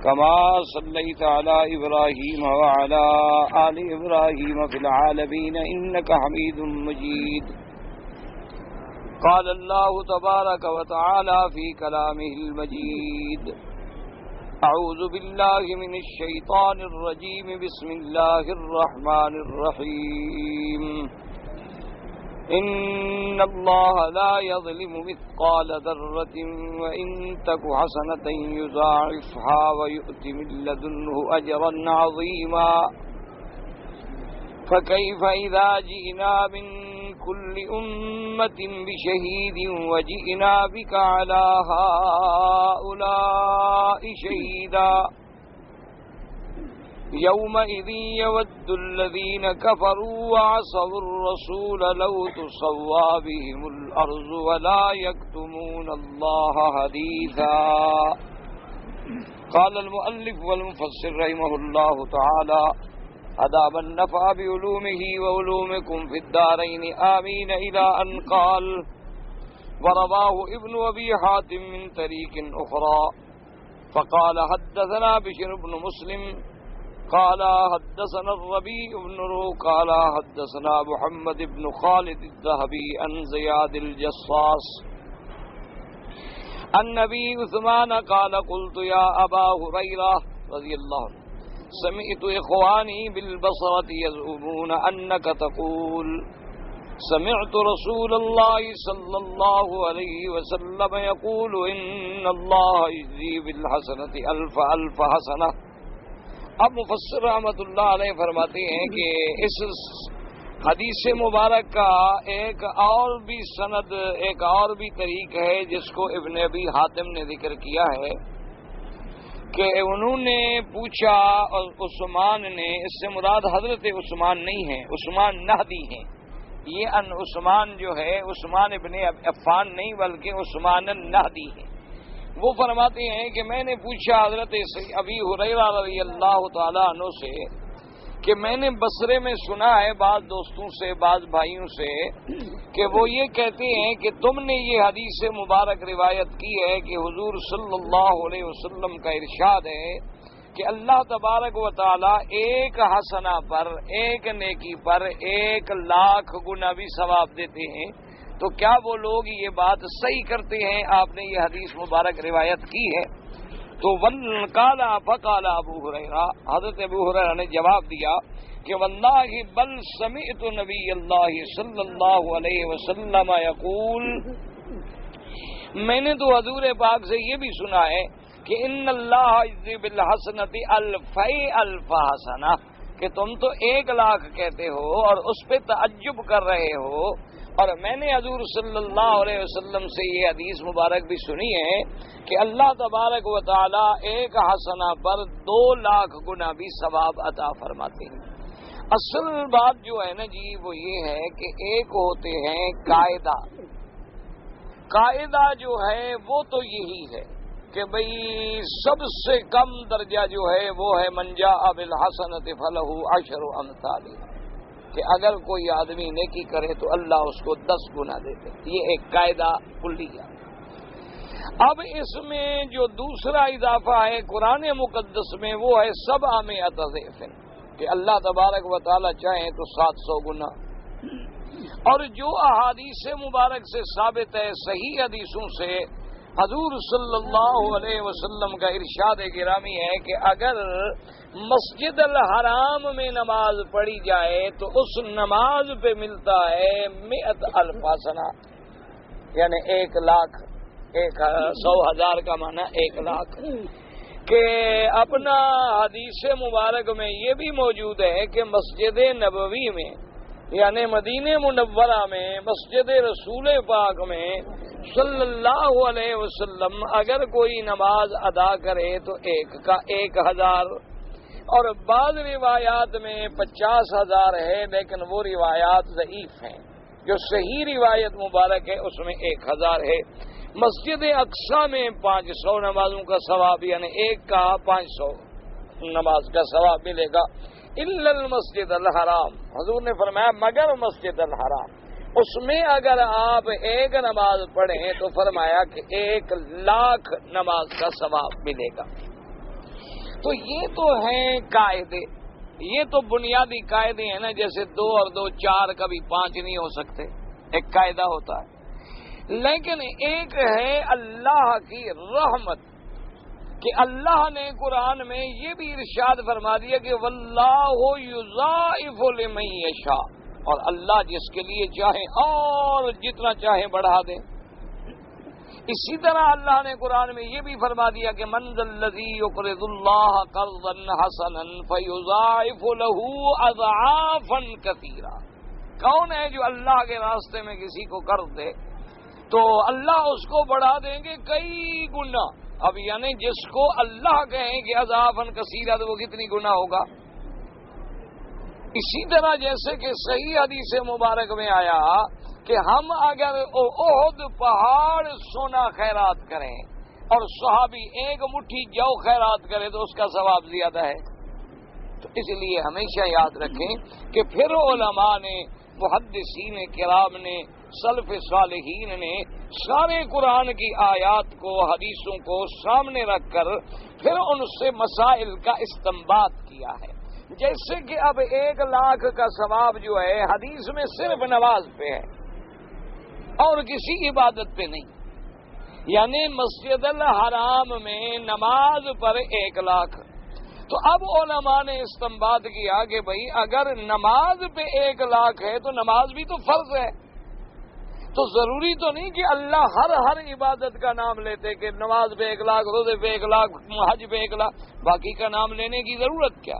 كما صليت على إبراهيم وعلى آل إبراهيم في العالمين إنك حميد مجيد. قال الله تبارك وتعالى في كلامه المجيد: أعوذ بالله من الشيطان الرجيم بسم الله الرحمن الرحيم. إن الله لا يظلم مثقال ذرة وإن تك حسنة يضاعفها ويؤت من لدنه أجرا عظيما. فكيف إذا جئنا من كل أمة بشهيد وجئنا بك على هؤلاء شهيدا. يومئذ يود الذين كفروا وعصوا الرسول لو تسوى بهم الأرض ولا يكتمون الله حديثا. قال المؤلف والمفسر رحمه الله تعالى: أدام النفع بعلومه وعلومكم في الدارين آمين، إلى أن قال: ورواه ابن أبي حاتم من طريق أخرى فقال: حدثنا بشر بن مسلم قال حدثنا الربيع بن روح قال حدثنا محمد بن خالد الذهبي عن زياد الجصاص النبي عثمان قال: قلت يا أبا هريرة رضي الله عنه سمعت إخواني بالبصرة يزعمون أنك تقول: سمعت رسول الله صلى الله عليه وسلم يقول: إن الله يجزي بالحسنة ألف ألف حسنة. اب مفسر رحمۃ اللہ علیہ فرماتے ہیں کہ اس حدیث مبارک کا ایک اور بھی سند، ایک اور بھی طریق ہے جس کو ابن ابی حاتم نے ذکر کیا ہے کہ انہوں نے پوچھا اور عثمان نے، اس سے مراد حضرت عثمان نہیں ہیں، عثمان نہدی ہیں، یہ ان عثمان جو ہے عثمان ابن عفان نہیں بلکہ عثمان النہدی ہیں۔ وہ فرماتے ہیں کہ میں نے پوچھا حضرت ابی ہریرہ رضی اللہ تعالیٰ عنہ سے کہ میں نے بصرے میں سنا ہے بعض دوستوں سے، بعض بھائیوں سے کہ وہ یہ کہتے ہیں کہ تم نے یہ حدیث مبارک روایت کی ہے کہ حضور صلی اللہ علیہ وسلم کا ارشاد ہے کہ اللہ تبارک و تعالیٰ ایک حسنہ پر، ایک نیکی پر 1,00,000 گنا بھی ثواب دیتے ہیں۔ تو کیا وہ لوگ یہ بات صحیح کرتے ہیں؟ آپ نے یہ حدیث مبارک روایت کی ہے۔ تو قال فقال ابو ہریرہ، حضرت ابو ہریرہ نے جواب دیا کہ واللہ بل سمعت نبی اللہ صلی اللہ علیہ وسلم یقول، میں نے تو حضور پاک سے یہ بھی سنا ہے کہ ان اللہ یجزی بالحسنۃ الف حسنہ، کہ تم تو 1,00,000 کہتے ہو اور اس پہ تعجب کر رہے ہو، اور میں نے حضور صلی اللہ علیہ وسلم سے یہ حدیث مبارک بھی سنی ہے کہ اللہ تبارک و تعالی ایک حسنہ پر 2,00,000 گنا بھی ثواب عطا فرماتے ہیں۔ اصل بات جو ہے نا جی وہ یہ ہے کہ ایک ہوتے ہیں قاعدہ، قاعدہ جو ہے وہ تو یہی ہے کہ بھئی سب سے کم درجہ جو ہے وہ ہے من جاء بالحسنۃ فلہ 10 امثالها، کہ اگر کوئی آدمی نیکی کرے تو اللہ اس کو 10 گنا دیتے، یہ ایک قاعدہ کلیہ۔ اب اس میں جو دوسرا اضافہ ہے قرآن مقدس میں وہ ہے 700 ضعف، کہ اللہ تبارک و تعالی چاہیں تو 700 گنا۔ اور جو احادیث مبارک سے ثابت ہے صحیح حدیثوں سے، حضور صلی اللہ علیہ وسلم کا ارشاد گرامی ہے کہ اگر مسجد الحرام میں نماز پڑھی جائے تو اس نماز پہ ملتا ہے 100,000 حسنہ، یعنی 1,00,000، 100,000 کا معنی 1,00,000۔ کہ اپنا حدیث مبارک میں یہ بھی موجود ہے کہ مسجد نبوی میں یعنی مدینہ منورہ میں، مسجد رسول پاک میں صلی اللہ علیہ وسلم اگر کوئی نماز ادا کرے تو 1,000، اور بعض روایات میں 50,000 ہے، لیکن وہ روایات ضعیف ہیں۔ جو صحیح روایت مبارک ہے اس میں 1,000 ہے۔ مسجد اقصی میں 500 نمازوں کا ثواب، یعنی ایک کا 500 نماز کا ثواب ملے گا۔ الا المسجد الحرام، حضور نے فرمایا مگر مسجد الحرام، اس میں اگر آپ ایک نماز پڑھیں تو فرمایا کہ 1,00,000 نماز کا ثواب ملے گا۔ تو یہ تو ہیں قاعدے، یہ تو بنیادی قاعدے ہیں نا، جیسے 2 اور 2 4، کبھی 5 نہیں ہو سکتے، ایک قاعدہ ہوتا ہے۔ لیکن ایک ہے اللہ کی رحمت، کہ اللہ نے قرآن میں یہ بھی ارشاد فرما دیا کہ واللہ یضاعف لمن یشاء، اور اللہ جس کے لیے چاہے اور جتنا چاہے بڑھا دے۔ اسی طرح اللہ نے قرآن میں یہ بھی فرما دیا کہ من ذا الذی یقرض اللہ قرضا حسنا فیضاعف له اضعافا کثیرا، کون ہے جو اللہ کے راستے میں کسی کو قرض دے تو اللہ اس کو بڑھا دیں گے کئی گنا۔ اب یعنی جس کو اللہ کہیں کہ اضعافا کثیرا تو وہ کتنی گنا ہوگا۔ اسی طرح جیسے کہ صحیح حدیث مبارک میں آیا کہ ہم اگر احد پہاڑ سونا خیرات کریں اور صحابی 1 مٹھی جو خیرات کرے تو اس کا ثواب زیادہ ہے۔ تو اس لیے ہمیشہ یاد رکھیں کہ پھر علماء نے، محدثین کرام نے، سلف صالحین نے سارے قرآن کی آیات کو، حدیثوں کو سامنے رکھ کر پھر ان سے مسائل کا استنباط کیا ہے۔ جیسے کہ اب 1 لاکھ کا ثواب جو ہے حدیث میں صرف نماز پہ ہے اور کسی عبادت پہ نہیں، یعنی مسجد الحرام میں نماز پر 1 لاکھ۔ تو اب علماء نے استنباط کیا کہ بھئی اگر نماز پہ 1 لاکھ ہے تو نماز بھی تو فرض ہے، تو ضروری تو نہیں کہ اللہ ہر عبادت کا نام لیتے کہ نماز پہ 1 لاکھ، روزے پہ 1 لاکھ، حج پہ 1 لاکھ، باقی کا نام لینے کی ضرورت کیا؟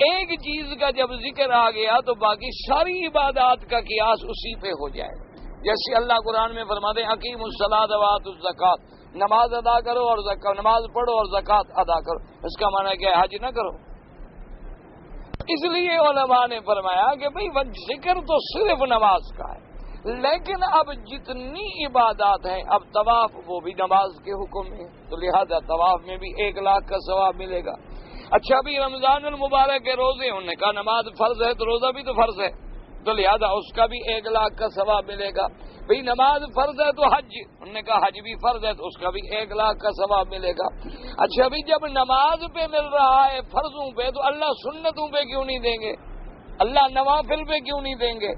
ایک چیز کا جب ذکر آ گیا تو باقی ساری عبادات کا قیاس اسی پہ ہو جائے۔ جیسے اللہ قرآن میں فرماتے ہیں اقیموا الصلاۃ وآتوا الزکوٰۃ، نماز ادا کرو اور نماز پڑھو اور زکوٰۃ ادا کرو، اس کا معنی کیا ہے؟ حج نہ کرو۔ اس لیے علماء نے فرمایا کہ بھئی ذکر تو صرف نماز کا ہے، لیکن اب جتنی عبادات ہیں، اب طواف وہ بھی نماز کے حکم میں، تو لہذا طواف میں بھی 1 لاکھ کا ثواب ملے گا۔ اچھا بھی رمضان المبارک کے روزے، انہوں نے کہا نماز فرض ہے تو روزہ بھی تو فرض ہے، تو لہذا اس کا بھی 1 لاکھ کا ثواب ملے گا۔ بھئی نماز فرض ہے تو حج، انہوں نے کہا حج بھی فرض ہے تو اس کا بھی 1 لاکھ کا ثواب ملے گا۔ اچھا بھی جب نماز پہ مل رہا ہے فرضوں پہ، تو اللہ سنتوں پہ کیوں نہیں دیں گے؟ اللہ نوافل پہ کیوں نہیں دیں گے؟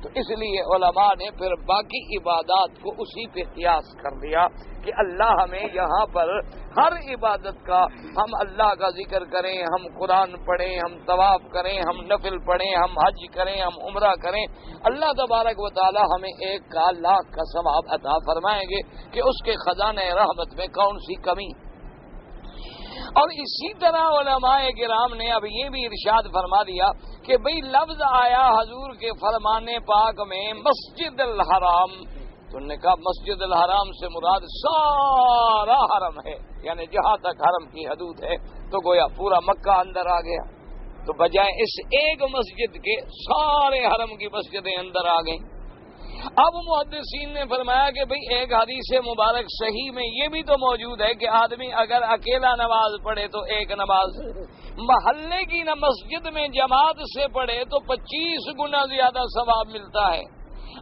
تو اس لیے علماء نے پھر باقی عبادات کو اسی پہ قیاس کر دیا کہ اللہ ہمیں یہاں پر ہر عبادت کا، ہم اللہ کا ذکر کریں، ہم قرآن پڑھیں، ہم طواف کریں، ہم نفل پڑھیں، ہم حج کریں، ہم عمرہ کریں، اللہ تبارک و تعالی ہمیں 1 لاکھ کا ثواب عطا فرمائیں گے کہ اس کے خزانہ رحمت میں کون سی کمی۔ اور اسی طرح علماء کرام نے اب یہ بھی ارشاد فرما دیا کہ بھئی لفظ آیا حضور کے فرمان پاک میں مسجد الحرام، تو انہوں نے کہا مسجد الحرام سے مراد سارا حرم ہے، یعنی جہاں تک حرم کی حدود ہے، تو گویا پورا مکہ اندر آ گیا۔ تو بجائے اس ایک مسجد کے سارے حرم کی مسجدیں اندر آ گئیں۔ اب محدثین نے فرمایا کہ بھئی ایک حدیث مبارک صحیح میں یہ بھی تو موجود ہے کہ آدمی اگر اکیلا نماز پڑھے تو 1 نماز، محلے کی نہ مسجد میں جماعت سے پڑھے تو 25 گنا زیادہ ثواب ملتا ہے،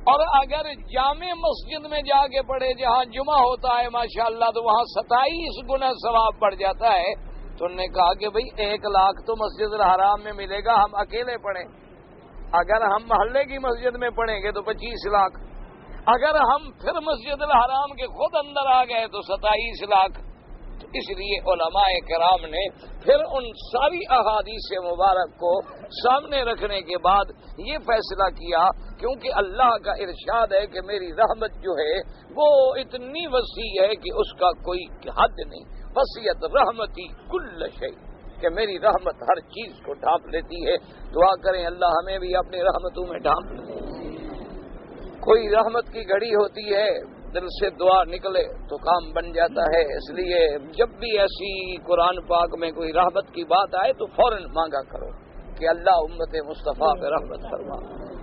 اور اگر جامع مسجد میں جا کے پڑھے جہاں جمعہ ہوتا ہے ماشاءاللہ تو وہاں 27 گنا ثواب بڑھ جاتا ہے۔ تو انہوں نے کہا کہ بھئی 1 لاکھ تو مسجد الحرام میں ملے گا ہم اکیلے پڑھیں، اگر ہم محلے کی مسجد میں پڑھیں گے تو 25 لاکھ، اگر ہم پھر مسجد الحرام کے خود اندر آ گئے تو 27 لاکھ۔ تو اس لیے علماء کرام نے پھر ان ساری احادیث مبارک کو سامنے رکھنے کے بعد یہ فیصلہ کیا، کیونکہ اللہ کا ارشاد ہے کہ میری رحمت جو ہے وہ اتنی وسیع ہے کہ اس کا کوئی حد نہیں، وسعت رحمتی کل شیء، کہ میری رحمت ہر چیز کو ڈھانپ لیتی ہے۔ دعا کریں اللہ ہمیں بھی اپنی رحمتوں میں ڈھانپ لے۔ کوئی رحمت کی گھڑی ہوتی ہے، دل سے دعا نکلے تو کام بن جاتا ہے، اس لیے جب بھی ایسی قرآن پاک میں کوئی رحمت کی بات آئے تو فوراً مانگا کرو کہ اللہ امت مصطفیٰ پہ رحمت فرما،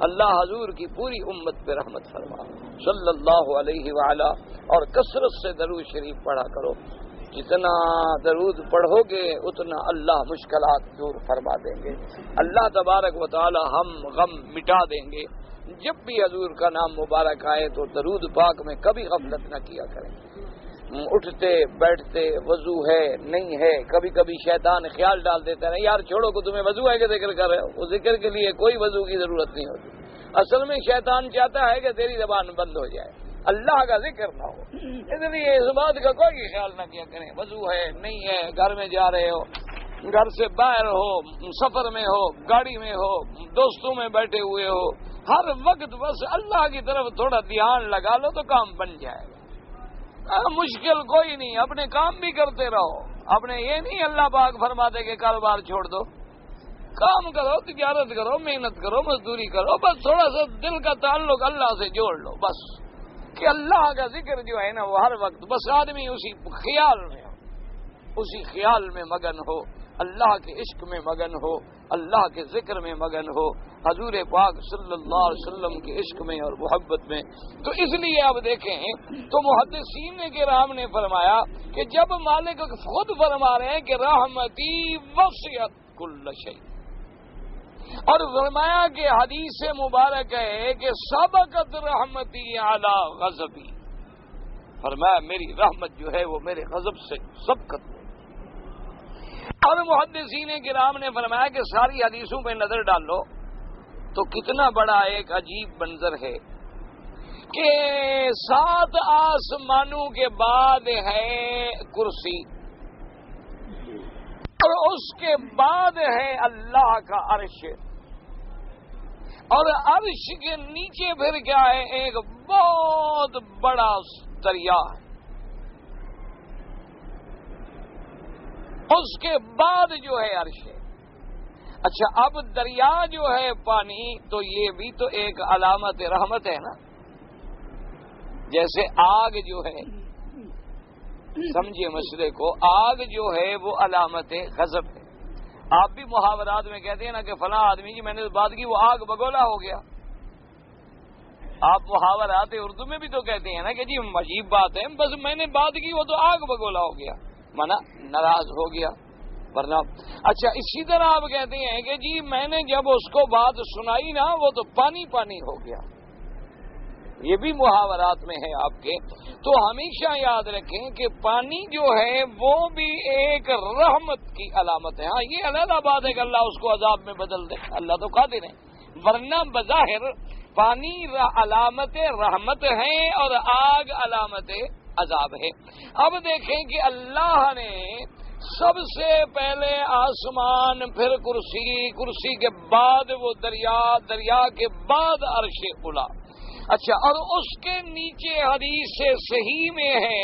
اللہ حضور کی پوری امت پہ رحمت فرما صلی اللہ علیہ وآلہ، اور کثرت سے درود شریف پڑھا کرو۔ جتنا درود پڑھو گے اتنا اللہ مشکلات دور فرما دیں گے، اللہ تبارک و تعالی ہم غم مٹا دیں گے۔ جب بھی حضور کا نام مبارک آئے تو درود پاک میں کبھی غفلت نہ کیا کریں۔ اٹھتے بیٹھتے وضو ہے نہیں ہے، کبھی کبھی شیطان خیال ڈال دیتا ہے یار چھوڑو کو تمہیں وضو ہے کہ ذکر کر رہے ہو، وہ ذکر کے لیے کوئی وضو کی ضرورت نہیں ہوتی. اصل میں شیطان چاہتا ہے کہ تیری زبان بند ہو جائے، اللہ کا ذکر نہ ہو، اس لیے اس بات کا کوئی خیال نہ کیا کریں. وضو ہے نہیں ہے، گھر میں جا رہے ہو، گھر سے باہر ہو، سفر میں ہو، گاڑی میں ہو، دوستوں میں بیٹھے ہوئے ہو، ہر وقت بس اللہ کی طرف تھوڑا دھیان لگا لو تو کام بن جائے گا. مشکل کوئی نہیں، اپنے کام بھی کرتے رہو. اپنے یہ نہیں اللہ پاک فرماتے کہ کاروبار چھوڑ دو، کام کرو، تجارت کرو، محنت کرو، مزدوری کرو، بس تھوڑا سا دل کا تعلق اللہ سے جوڑ لو، بس کہ اللہ کا ذکر جو ہے نا وہ ہر وقت بس آدمی اسی خیال میں ہو، اسی خیال میں مگن ہو، اللہ کے عشق میں مگن ہو، اللہ کے ذکر میں مگن ہو، حضور پاک صلی اللہ علیہ وسلم کے عشق میں اور محبت میں. تو اس لیے آپ دیکھیں تو محدثین کرام نے فرمایا کہ جب مالک خود فرما رہے ہیں کہ رحمتی وسعت کل شیء، اور فرمایا کہ حدیث مبارک ہے کہ سبقت رحمتی علی غضبی، فرمایا میری رحمت جو ہے وہ میرے غضب سے سبقت ہے. اور محدثین کرام نے فرمایا کہ ساری حدیثوں پہ نظر ڈال لو تو کتنا بڑا ایک عجیب منظر ہے کہ 7 آسمانوں کے بعد ہے کرسی، اور اس کے بعد ہے اللہ کا عرش، اور عرش کے نیچے پھر کیا ہے ایک بہت بڑا دریا ہے، اس کے بعد جو ہے عرش ہے. اچھا اب دریا جو ہے پانی تو یہ بھی تو ایک علامت رحمت ہے نا، جیسے آگ جو ہے، سمجھے مسئلے کو، آگ جو ہے وہ علامت غضب ہے. آپ بھی محاورات میں کہتے ہیں نا کہ فلاں آدمی جی میں نے بات کی وہ آگ بگولا ہو گیا. آپ محاورات اردو میں بھی تو کہتے ہیں نا کہ جی عجیب بات ہے، بس میں نے بات کی وہ تو آگ بگولا ہو گیا، مانا ناراض ہو گیا ورنہ. اچھا اسی طرح آپ کہتے ہیں کہ جی میں نے جب اس کو بات سنائی نا وہ تو پانی پانی ہو گیا، یہ بھی محاورات میں ہے آپ کے. تو ہمیشہ یاد رکھیں کہ پانی جو ہے وہ بھی ایک رحمت کی علامت ہے. ہاں یہ علیحدہ بات ہے کہ اللہ اس کو عذاب میں بدل دے، اللہ تو قادر ہے، ورنہ بظاہر پانی علامت رحمت ہے اور آگ علامت عذاب ہے. اب دیکھیں کہ اللہ نے سب سے پہلے آسمان، پھر کرسی، کرسی کے بعد وہ دریا، دریا کے بعد عرش اولا. اچھا اور اس کے نیچے حدیث صحیح میں ہے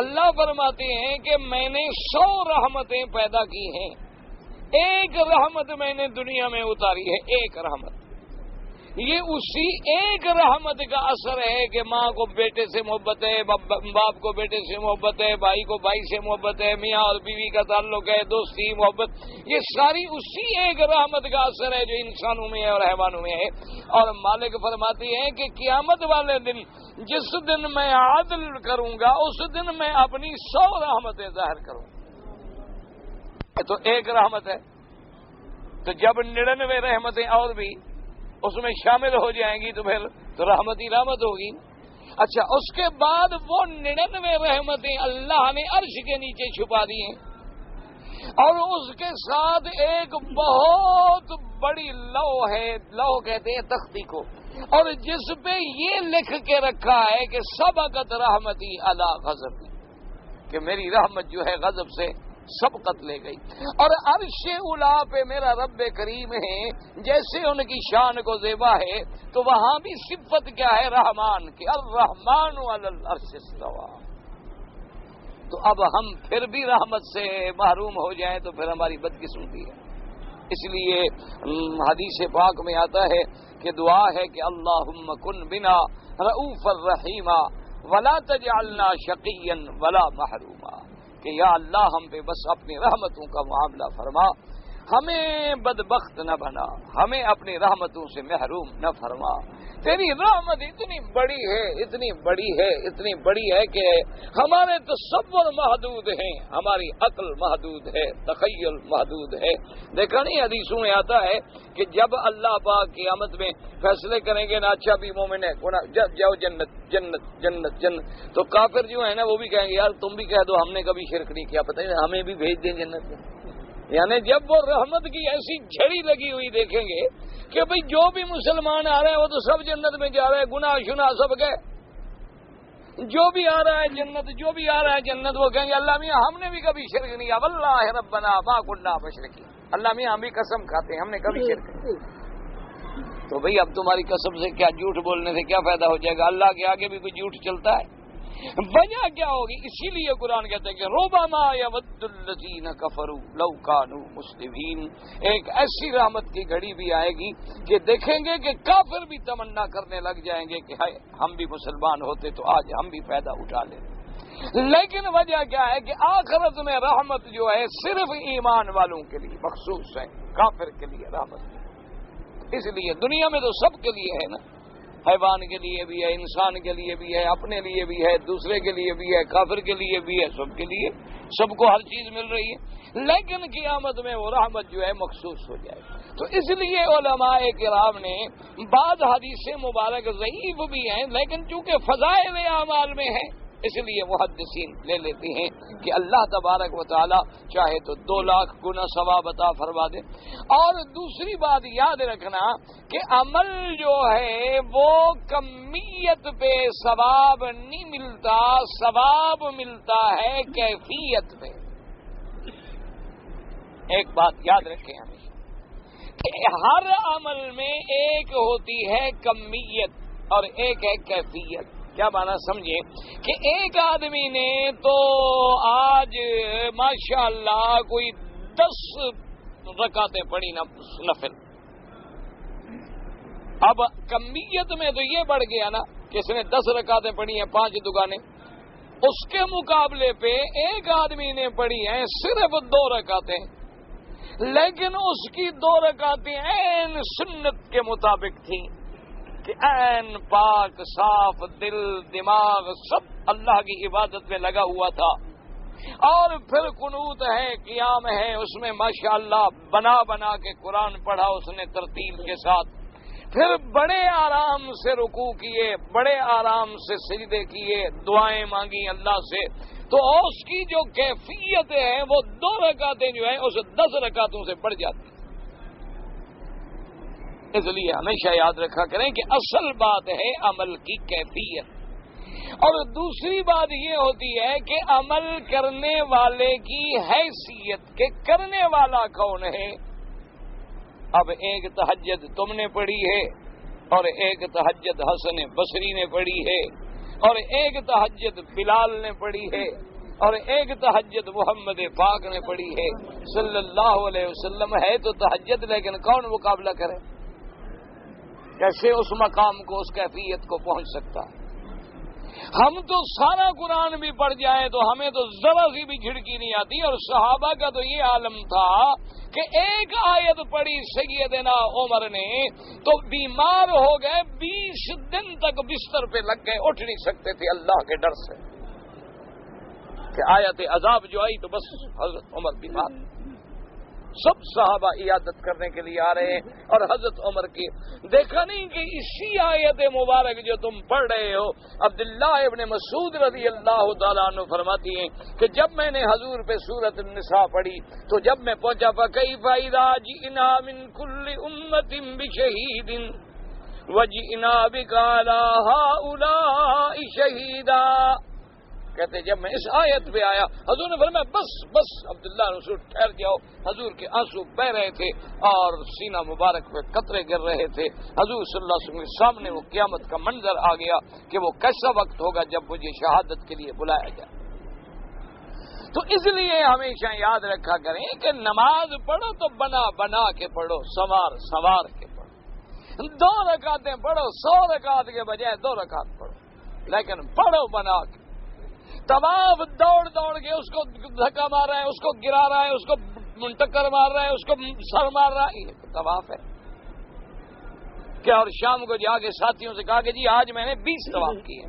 اللہ فرماتے ہیں کہ میں نے 100 رحمتیں پیدا کی ہیں، ایک رحمت میں نے دنیا میں اتاری ہے، ایک رحمت. یہ اسی ایک رحمت کا اثر ہے کہ ماں کو بیٹے سے محبت ہے، باپ کو بیٹے سے محبت ہے، بھائی کو بھائی سے محبت ہے، میاں اور بیوی کا تعلق ہے، دوستی محبت، یہ ساری اسی ایک رحمت کا اثر ہے جو انسانوں میں ہے اور حیوانوں میں ہے. اور مالک فرماتے ہیں کہ قیامت والے دن جس دن میں عدل کروں گا اس دن میں اپنی 100 رحمتیں ظاہر کروں گا. تو ایک رحمت ہے، تو جب 99 رحمتیں اور بھی اس میں شامل ہو جائیں گی تو پھر تو رحمت ہی رحمت ہوگی. اچھا اس کے بعد وہ 99 رحمتیں اللہ نے عرش کے نیچے چھپا دی ہیں، اور اس کے ساتھ ایک بہت بڑی لو ہے، لو کہتے ہیں تختی کو، اور جس پہ یہ لکھ کے رکھا ہے کہ سبقت رحمتی علی غضبی، کہ میری رحمت جو ہے غضب سے سبقت لے گئی. اور عرش اولا پہ میرا رب کریم ہے، جیسے ان کی شان کو زیبا ہے تو وہاں بھی صفت کیا ہے رحمان کی، الرحمن علی العرش استوى. تو اب ہم پھر بھی رحمت سے محروم ہو جائیں تو پھر ہماری بدقسمتی ہے. اس لیے حدیث پاک میں آتا ہے کہ دعا ہے کہ اللہم کن بنا رؤوف الرحیم ولا تجعلنا شقیا ولا محروما، کہ یا اللہ ہم پہ بس اپنی رحمتوں کا معاملہ فرما، ہمیں بدبخت نہ بنا، ہمیں اپنی رحمتوں سے محروم نہ فرما۔ تیری رحمت اتنی بڑی ہے، اتنی بڑی ہے، اتنی بڑی ہے کہ ہمارے تصور محدود ہیں، ہماری عقل محدود ہے، تخیل محدود ہے۔ دیکھا نہیں حدیثوں میں آتا ہے کہ جب اللہ پاک قیامت میں فیصلے کریں گے نا، اچھا بھی مومن ہے جاؤ جنت جنت جنت جنت، تو کافر جو ہے نا وہ بھی کہیں گے یار تم بھی کہہ دو ہم نے کبھی شرک نہیں کیا، پتہ نہیں ہمیں بھی بھیج دیں جنت میں۔ یعنی جب وہ رحمت کی ایسی جھڑی لگی ہوئی دیکھیں گے کہ بھئی جو بھی مسلمان آ رہے ہیں وہ تو سب جنت میں جا رہے ہیں، گناہ شنا سب گئے، جو بھی آ رہا ہے جنت، جو بھی آ رہا ہے جنت، وہ کہیں گے اللہ میاں ہم نے بھی کبھی شرک نہیں کیا، واللہ ربنا ما کنا مشرکین، اللہ میاں ہم بھی قسم کھاتے ہیں ہم نے کبھی شرک نہیں کیا۔ تو بھئی اب تمہاری قسم سے کیا، جھوٹ بولنے سے کیا فائدہ ہو جائے گا؟ اللہ کے آگے بھی کوئی جھوٹ چلتا ہے؟ وجہ کیا ہوگی؟ اسی لیے قرآن کہتے ہیں کہ ربما یود الذین کفروا لو کانوا مسلمین، ایک ایسی رحمت کی گھڑی بھی آئے گی کہ دیکھیں گے کہ کافر بھی تمنا کرنے لگ جائیں گے کہ ہائے ہم بھی مسلمان ہوتے تو آج ہم بھی فائدہ اٹھا لیں۔ لیکن وجہ کیا ہے کہ آخرت میں رحمت جو ہے صرف ایمان والوں کے لیے مخصوص ہے، کافر کے لیے رحمت نہیں۔ اس لیے دنیا میں تو سب کے لیے ہے نا، حیوان کے لیے بھی ہے، انسان کے لیے بھی ہے، اپنے لیے بھی ہے، دوسرے کے لیے بھی ہے، کافر کے لیے بھی ہے، سب کے لیے، سب کو ہر چیز مل رہی ہے۔ لیکن قیامت میں وہ رحمت جو ہے مخصوص ہو جائے۔ تو اس لیے علماء کرام نے بعض حدیث مبارک ضعیف بھی ہیں لیکن چونکہ فضائل اعمال میں ہیں اس لیے محدثین لے لیتے ہیں کہ اللہ تبارک و تعالی چاہے تو 2 لاکھ گنا ثواب عطا فرما دے۔ اور دوسری بات یاد رکھنا کہ عمل جو ہے وہ کمیت پہ ثواب نہیں ملتا، ثواب ملتا ہے کیفیت پہ۔ ایک بات یاد رکھیں ہمیشہ کہ ہر عمل میں ایک ہوتی ہے کمیت اور ایک ہے کیفیت۔ کیا معنی سمجھے کہ ایک آدمی نے تو آج ماشاءاللہ کوئی 10 رکعتیں پڑھی نفل، اب کمیت میں تو یہ بڑھ گیا نا کہ اس نے 10 رکعتیں پڑھی ہیں 5 دگانے، اس کے مقابلے پہ ایک آدمی نے پڑھی ہیں صرف 2 رکعتیں، لیکن اس کی 2 رکعتیں عین سنت کے مطابق تھیں کہ عین پاک صاف دل دماغ سب اللہ کی عبادت میں لگا ہوا تھا، اور پھر قنوت ہے، قیام ہے، اس میں ماشاءاللہ بنا بنا کے قرآن پڑھا اس نے ترتیل کے ساتھ، پھر بڑے آرام سے رکوع کیے، بڑے آرام سے سجدے کیے، دعائیں مانگی اللہ سے، تو اس کی جو کیفیت ہے وہ 2 رکعتیں جو ہیں اس 10 رکعتوں سے بڑھ جاتی۔ اس لیے ہمیشہ یاد رکھا کریں کہ اصل بات ہے عمل کی کیفیت، اور دوسری بات یہ ہوتی ہے کہ عمل کرنے والے کی حیثیت کہ کرنے والا کون ہے۔ اب ایک تہجد تم نے پڑھی ہے، اور ایک تہجد حسن بصری نے پڑھی ہے، اور ایک تہجد بلال نے پڑھی ہے، اور ایک تہجد محمد پاک نے پڑھی ہے صلی اللہ علیہ وسلم۔ ہے تو تہجد، لیکن کون مقابلہ کرے؟ کیسے اس مقام کو، اس کیفیت کو پہنچ سکتا ہے؟ ہم تو سارا قرآن بھی پڑھ جائیں تو ہمیں تو ذرا سی بھی جھڑکی نہیں آتی، اور صحابہ کا تو یہ عالم تھا کہ ایک آیت پڑھی سیدنا عمر نے تو بیمار ہو گئے، 20 دن تک بستر پہ لگ گئے، اٹھ نہیں سکتے تھے اللہ کے ڈر سے کہ آیت عذاب جو آئی تو بس حضرت عمر بیمار۔ سب صحابہ عیادت کرنے کے لیے آ رہے ہیں، اور حضرت عمر کی دیکھا نہیں کہ اسی آیت مبارک جو تم پڑھ رہے ہو، عبداللہ ابن مسعود رضی اللہ تعالیٰ عنہ فرماتی ہیں کہ جب میں نے حضور پہ سورۃ النساء پڑھی تو جب میں پہنچا فَكَيْفَ إِذَا جِئْنَا مِنْ كُلِّ أُمَّةٍ بِشَهِيدٍ وَجِئْنَا بِكَ عَلَىٰ هَٰؤُلَاءِ شَهِيدًا۔ کہتے جب میں اس آیت پہ آیا حضور نے فرمایا بس بس عبداللہ رسول ٹھہر جاؤ۔ حضور کے آنسو بہ رہے تھے اور سینہ مبارک پہ قطرے گر رہے تھے۔ حضور صلی اللہ علیہ وسلم کے سامنے وہ قیامت کا منظر آ گیا کہ وہ کیسا وقت ہوگا جب مجھے شہادت کے لیے بلایا جائے۔ تو اس لیے ہمیشہ یاد رکھا کریں کہ نماز پڑھو تو بنا بنا کے پڑھو، سنوار سنوار کے پڑھو۔ 2 رکعتیں پڑھو، 100 رکعت کے بجائے 2 رکعت پڑھو، لیکن پڑھو بنا کے۔ طواف دوڑ دوڑ کے اس کو دھکا مار رہا ہے، اس کو گرا رہا ہے، اس کو ٹکر مار رہا ہے، اس کو سر مار رہا ہے، یہ طواف ہے کیا؟ اور شام کو جا کے ساتھیوں سے کہا کہ جی آج میں نے 20 طواف کیے.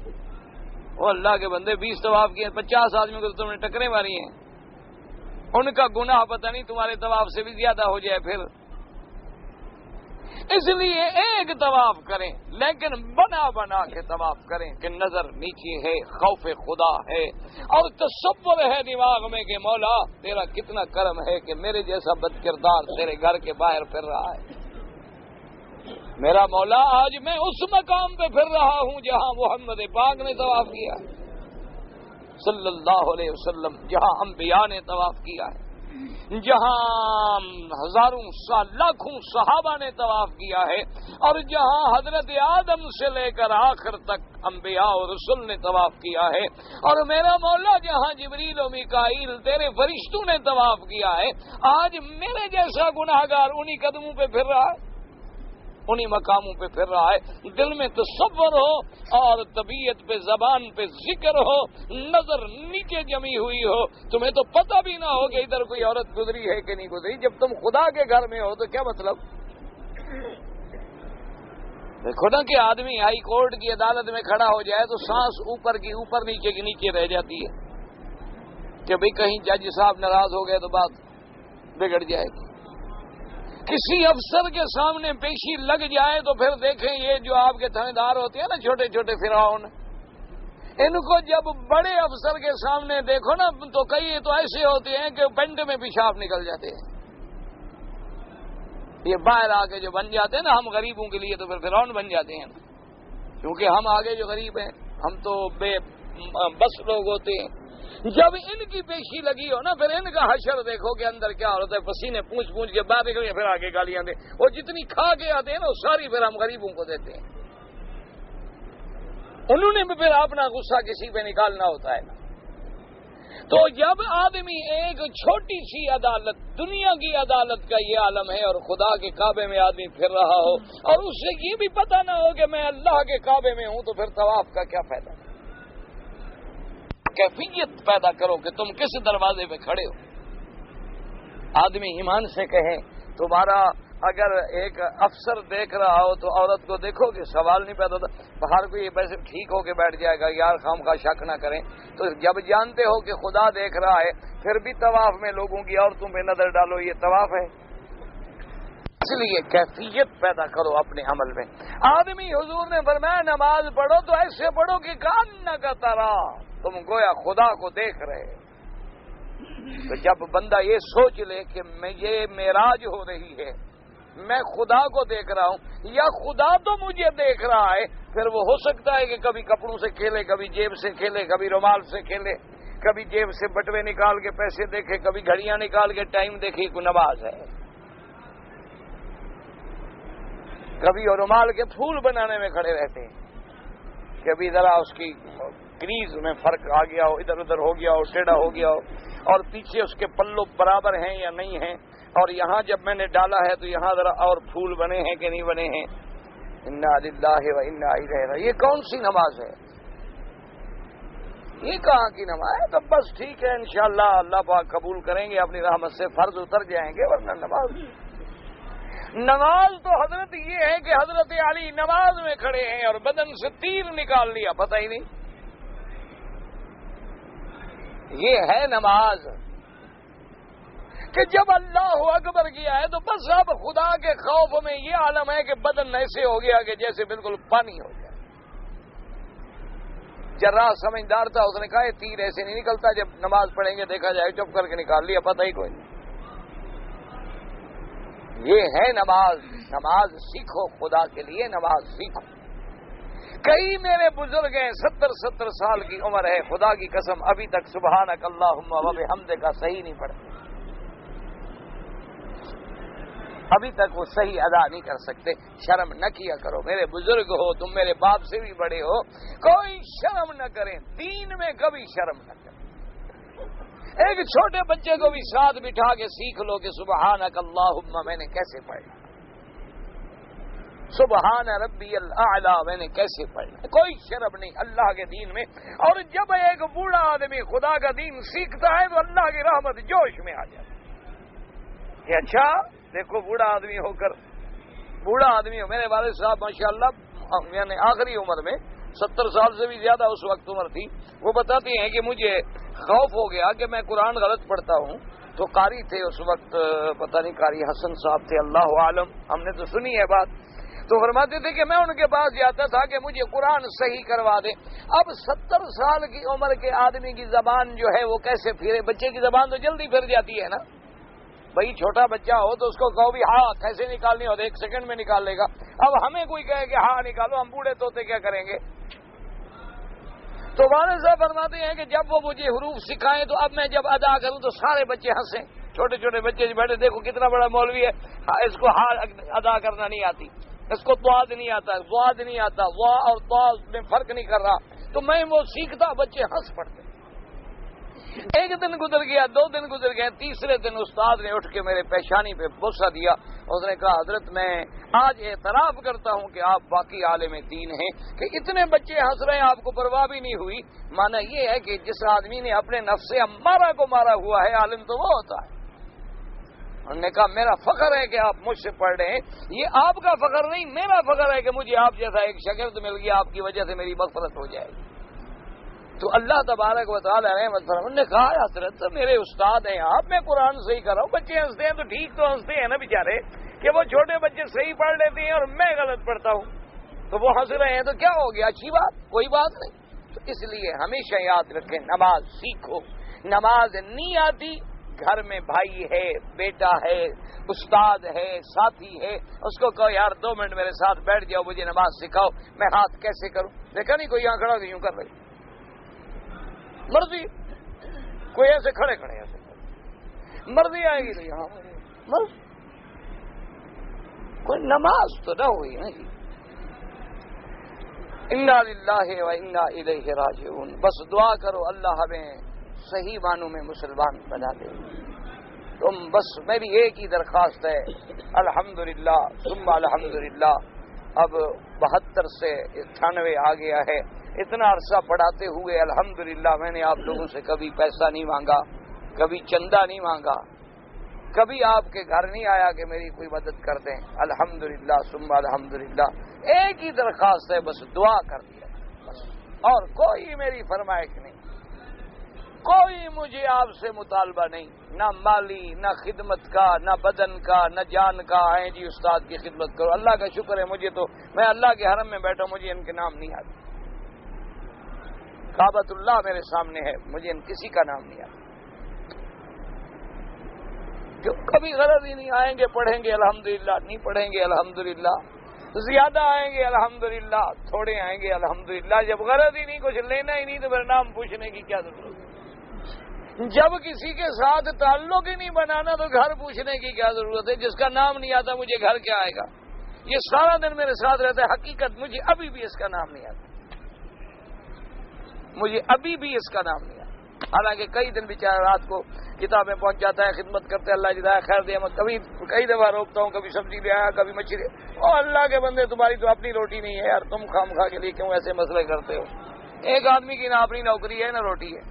وہ اللہ کے بندے 20 طواف کیے، 50 آدمیوں کو تم نے ٹکریں ماری ہیں، ان کا گناہ پتہ نہیں تمہارے طواف سے بھی زیادہ ہو جائے. پھر اس لیے ایک طواف کریں لیکن بنا بنا کے طواف کریں کہ نظر نیچے ہے، خوف خدا ہے اور تصور ہے دماغ میں کہ مولا تیرا کتنا کرم ہے کہ میرے جیسا بد کردار تیرے گھر کے باہر پھر رہا ہے. میرا مولا آج میں اس مقام پہ پھر رہا ہوں جہاں محمد پاک نے طواف کیا صلی اللہ علیہ وسلم، جہاں انبیاء نے طواف کیا ہے، جہاں ہزاروں لاکھوں صحابہ نے طواف کیا ہے، اور جہاں حضرت آدم سے لے کر آخر تک انبیاء اور رسل نے طواف کیا ہے، اور میرا مولا جہاں جبریل و میکائیل تیرے فرشتوں نے طواف کیا ہے، آج میرے جیسا گناہگار انہی قدموں پہ پھر رہا ہے، انہی مقاموں پہ پھر رہا ہے. دل میں تصور ہو اور طبیعت پہ زبان پہ ذکر ہو، نظر نیچے جمی ہوئی ہو، تمہیں تو پتہ بھی نہ ہو کہ ادھر کوئی عورت گزری ہے کہ نہیں گزری. جب تم خدا کے گھر میں ہو تو کیا مطلب؟ دیکھو نا کہ آدمی ہائی کورٹ کی عدالت میں کھڑا ہو جائے تو سانس اوپر کی اوپر نیچے کی نیچے رہ جاتی ہے کہ بھئی کہیں جج صاحب ناراض ہو گئے تو بات بگڑ جائے گی. کسی افسر کے سامنے پیشی لگ جائے تو پھر دیکھیں یہ جو آپ کے تھانے دار ہوتے ہیں نا چھوٹے چھوٹے فرعون، ان کو جب بڑے افسر کے سامنے دیکھو نا تو کئی تو ایسے ہوتے ہیں کہ پینٹ میں پیشاب نکل جاتے ہیں. یہ باہر آ کے جو بن جاتے ہیں نا ہم غریبوں کے لیے تو پھر فرعون بن جاتے ہیں، کیونکہ ہم آگے جو غریب ہیں ہم تو بے بس لوگ ہوتے ہیں. جب ان کی پیشی لگی ہو نا پھر ان کا حشر دیکھو کہ اندر کیا ہوتا ہے، پسینے پونچھ پونچھ کے باہر نکل پھر آگے گالیاں دے، وہ جتنی کھا کے آتے ہیں نا وہ ساری پھر ہم غریبوں کو دیتے ہیں. انہوں نے بھی پھر اپنا غصہ کسی پہ نکالنا ہوتا ہے نا. تو جب آدمی ایک چھوٹی سی عدالت دنیا کی عدالت کا یہ عالم ہے اور خدا کے کعبے میں آدمی پھر رہا ہو اور اس سے یہ بھی پتہ نہ ہو کہ میں اللہ کے کعبے میں ہوں، تو پھر طواف کا کیا فائدہ؟ کیفیت پیدا کرو کہ تم کس دروازے پہ کھڑے ہو. آدمی ایمان سے کہیں تمہارا اگر ایک افسر دیکھ رہا ہو تو عورت کو دیکھو کہ سوال نہیں پیدا ہوتا. باہر کو یہ ویسے ٹھیک ہو کے بیٹھ جائے گا یار خام کا شک نہ کریں، تو جب جانتے ہو کہ خدا دیکھ رہا ہے پھر بھی طواف میں لوگوں کی عورتوں پہ نظر ڈالو، یہ طواف ہے. اس لیے کیفیت پیدا کرو اپنے عمل میں. آدمی حضور نے فرمایا نماز پڑھو تو ایسے پڑھو کہ کان کا ترا، تم گویا خدا کو دیکھ رہے. تو جب بندہ یہ سوچ لے کہ میں یہ معراج ہو رہی ہے، میں خدا کو دیکھ رہا ہوں یا خدا تو مجھے دیکھ رہا ہے، پھر وہ ہو سکتا ہے کہ کبھی کپڑوں سے کھیلے، کبھی جیب سے کھیلے، کبھی رومال سے کھیلے، کبھی جیب سے بٹوے نکال کے پیسے دیکھے، کبھی گھڑیاں نکال کے ٹائم دیکھے. کوئی نماز ہے؟ کبھی اور رومال کے پھول بنانے میں کھڑے رہتے ہیں، کبھی ذرا اس کی کریز میں فرق آ گیا ہو، ادھر ادھر ہو گیا ہو، ٹیڑھا ہو گیا ہو، اور پیچھے اس کے پلو برابر ہیں یا نہیں ہیں، اور یہاں جب میں نے ڈالا ہے تو یہاں ذرا اور پھول بنے ہیں کہ نہیں بنے ہیں. انا للہ و انا الیہ راجعون. یہ کون سی نماز ہے؟ یہ کہاں کی نماز ہے؟ تو بس ٹھیک ہے انشاءاللہ اللہ پاک قبول کریں گے، اپنی رحمت سے فرض اتر جائیں گے، ورنہ نماز تو حضرت یہ ہے کہ حضرت علی نماز میں کھڑے ہیں اور بدن سے تیر نکال لیا، پتہ ہی نہیں. یہ ہے نماز کہ جب اللہ اکبر کیا ہے تو بس اب خدا کے خوف میں یہ عالم ہے کہ بدن ایسے ہو گیا کہ جیسے بالکل پانی ہو جائے. جراح سمجھدار تھا، اس نے کہا یہ تیر ایسے نہیں نکلتا، جب نماز پڑھیں گے دیکھا جائے، چپ کر کے نکال لیا، پتہ ہی کوئی نہیں. یہ ہے نماز. نماز سیکھو، خدا کے لیے نماز سیکھو. کئی میرے بزرگ ہیں 70 سال کی عمر ہے، خدا کی قسم ابھی تک سبحانک اللہم و بحمدک کا صحیح نہیں پڑھتے، ابھی تک وہ صحیح ادا نہیں کر سکتے. شرم نہ کیا کرو، میرے بزرگ ہو، تم میرے باپ سے بھی بڑے ہو، کوئی شرم نہ کریں، دین میں کبھی شرم نہ کریں. ایک چھوٹے بچے کو بھی ساتھ بٹھا کے سیکھ لو کہ سبحانک اللہم میں نے کیسے پڑھنا، سبحان ربی الاعلی میں نے کیسے پڑھنا. کوئی شرم نہیں اللہ کے دین میں. اور جب ایک بوڑھا آدمی خدا کا دین سیکھتا ہے تو اللہ کی رحمت جوش میں آ جاتی ہے. کہ اچھا دیکھو بوڑھا آدمی ہو کر، بوڑھا آدمی ہو، میرے والد صاحب ماشاءاللہ یعنی آخری عمر میں 70 سال سے بھی زیادہ اس وقت عمر تھی، وہ بتاتے ہیں کہ مجھے خوف ہو گیا کہ میں قرآن غلط پڑھتا ہوں، تو قاری تھے اس وقت، پتہ نہیں قاری حسن صاحب تھے، اللہ عالم، ہم نے تو سنی ہے بات، تو فرماتے تھے کہ میں ان کے پاس جاتا تھا کہ مجھے قرآن صحیح کروا دیں۔ اب 70 سال کی عمر کے آدمی کی زبان جو ہے وہ کیسے پھرے؟ بچے کی زبان تو جلدی پھر جاتی ہے نا، بھائی چھوٹا بچہ ہو تو اس کو کہو بھی ہاں کیسے نکالنی ہو تو 1 سیکنڈ میں نکال لے گا، اب ہمیں کوئی کہے کہ ہاں نکالو، ہم بوڑھے توتے کیا کریں گے؟ تو والد صاحب فرماتے ہیں کہ جب وہ مجھے حروف سکھائیں تو اب میں جب ادا کروں تو سارے بچے ہنسیں، چھوٹے چھوٹے بچے بیٹھے، دیکھو کتنا بڑا مولوی ہے، اس کو ہاں ادا کرنا نہیں آتی، اس کو ضاد نہیں آتا، ضاد نہیں آتا، وا اور طا میں فرق نہیں کر رہا، تو میں وہ سیکھتا، بچے ہنس پڑتے۔ ایک دن گزر گیا، 2 دن گزر گئے، تیسرے دن استاد نے اٹھ کے میرے پیشانی پہ بوسہ دیا، اس نے کہا حضرت میں آج اعتراف کرتا ہوں کہ آپ باقی عالم دین ہیں کہ اتنے بچے ہنس رہے ہیں، آپ کو پرواہ بھی نہیں ہوئی۔ مانا یہ ہے کہ جس آدمی نے اپنے نفس امارہ کو مارا ہوا ہے، عالم تو وہ ہوتا ہے۔ انہوں نے کہا میرا فخر ہے کہ آپ مجھ سے پڑھ رہے ہیں، یہ آپ کا فخر نہیں، میرا فخر ہے کہ مجھے آپ جیسا ایک شاگرد مل گیا، آپ کی وجہ سے میری مغفرت ہو جائے گی۔ تو اللہ تبارک و تعالی رحمت فرمائے۔ انہوں نے کہا حضرت میرے استاد ہیں آپ، میں قرآن صحیح کر رہا ہوں، بچے ہنستے ہیں تو ٹھیک تو ہنستے ہیں نا بیچارے، کہ وہ چھوٹے بچے صحیح پڑھ لیتے ہیں اور میں غلط پڑھتا ہوں، تو وہ ہنس رہے ہیں تو کیا ہو گیا، اچھی بات، کوئی بات نہیں۔ تو اس لیے ہمیشہ یاد رکھیں نماز سیکھو، نماز نہیں آتی، گھر میں بھائی ہے، بیٹا ہے، استاد ہے، ساتھی ہے، اس کو کہو یار 2 منٹ میرے ساتھ بیٹھ جاؤ، مجھے نماز سکھاؤ، میں ہاتھ کیسے کروں، دیکھا نہیں کوئی یہاں کھڑا ہو یوں کر رہی، مرضی، کوئی ایسے کھڑے ایسے مرضی آئے گی تو یہاں مرضی، کوئی نماز تو نہ ہوئی نا جی۔ انا للہ و انا الیہ راجعون، بس دعا کرو اللہ ہمیں صحیح معنوں میں مسلمان بنا دے۔ تم بس میری ایک ہی درخواست ہے، الحمدللہ ثم الحمدللہ، اب 72 سے 98 آ گیا ہے، اتنا عرصہ پڑھاتے ہوئے الحمدللہ میں نے آپ لوگوں سے کبھی پیسہ نہیں مانگا، کبھی چندہ نہیں مانگا، کبھی آپ کے گھر نہیں آیا کہ میری کوئی مدد کر دیں، الحمدللہ ثم الحمدللہ۔ ایک ہی درخواست ہے، بس دعا کر دیا بس، اور کوئی میری فرمائش نہیں، کوئی مجھے آپ سے مطالبہ نہیں، نہ مالی، نہ خدمت کا، نہ بدن کا، نہ جان کا، آئیں جی استاد کی خدمت کرو، اللہ کا شکر ہے مجھے تو، میں اللہ کے حرم میں بیٹھا، مجھے ان کے نام نہیں آتے، کعبۃ اللہ میرے سامنے ہے، مجھے ان کسی کا نام نہیں آتا، جو کبھی غرض ہی نہیں، آئیں گے پڑھیں گے الحمدللہ، نہیں پڑھیں گے الحمدللہ، زیادہ آئیں گے الحمدللہ، تھوڑے آئیں گے الحمدللہ، جب غرض ہی نہیں، کچھ لینا ہی نہیں تو پھر نام پوچھنے کی کیا ضرورت ہے؟ جب کسی کے ساتھ تعلق ہی نہیں بنانا تو گھر پوچھنے کی کیا ضرورت ہے؟ جس کا نام نہیں آتا مجھے گھر کیا آئے گا؟ یہ سارا دن میرے ساتھ رہتا ہے، حقیقت مجھے ابھی بھی اس کا نام نہیں آتا، مجھے ابھی بھی اس کا نام نہیں آتا، حالانکہ کئی دن بیچارہ رات کو کتابیں پہنچ جاتا ہے، خدمت کرتے اللہ جزائے خیر دے، میں کئی دفعہ روکتا ہوں، کبھی سبزی لے آیا، کبھی مچھلی، او اللہ کے بندے تمہاری تو اپنی روٹی نہیں ہے یار، تم خام کے لیے کیوں ایسے مسئلے کرتے ہو؟ ایک آدمی کی نہ اپنی نوکری ہے نہ روٹی ہے،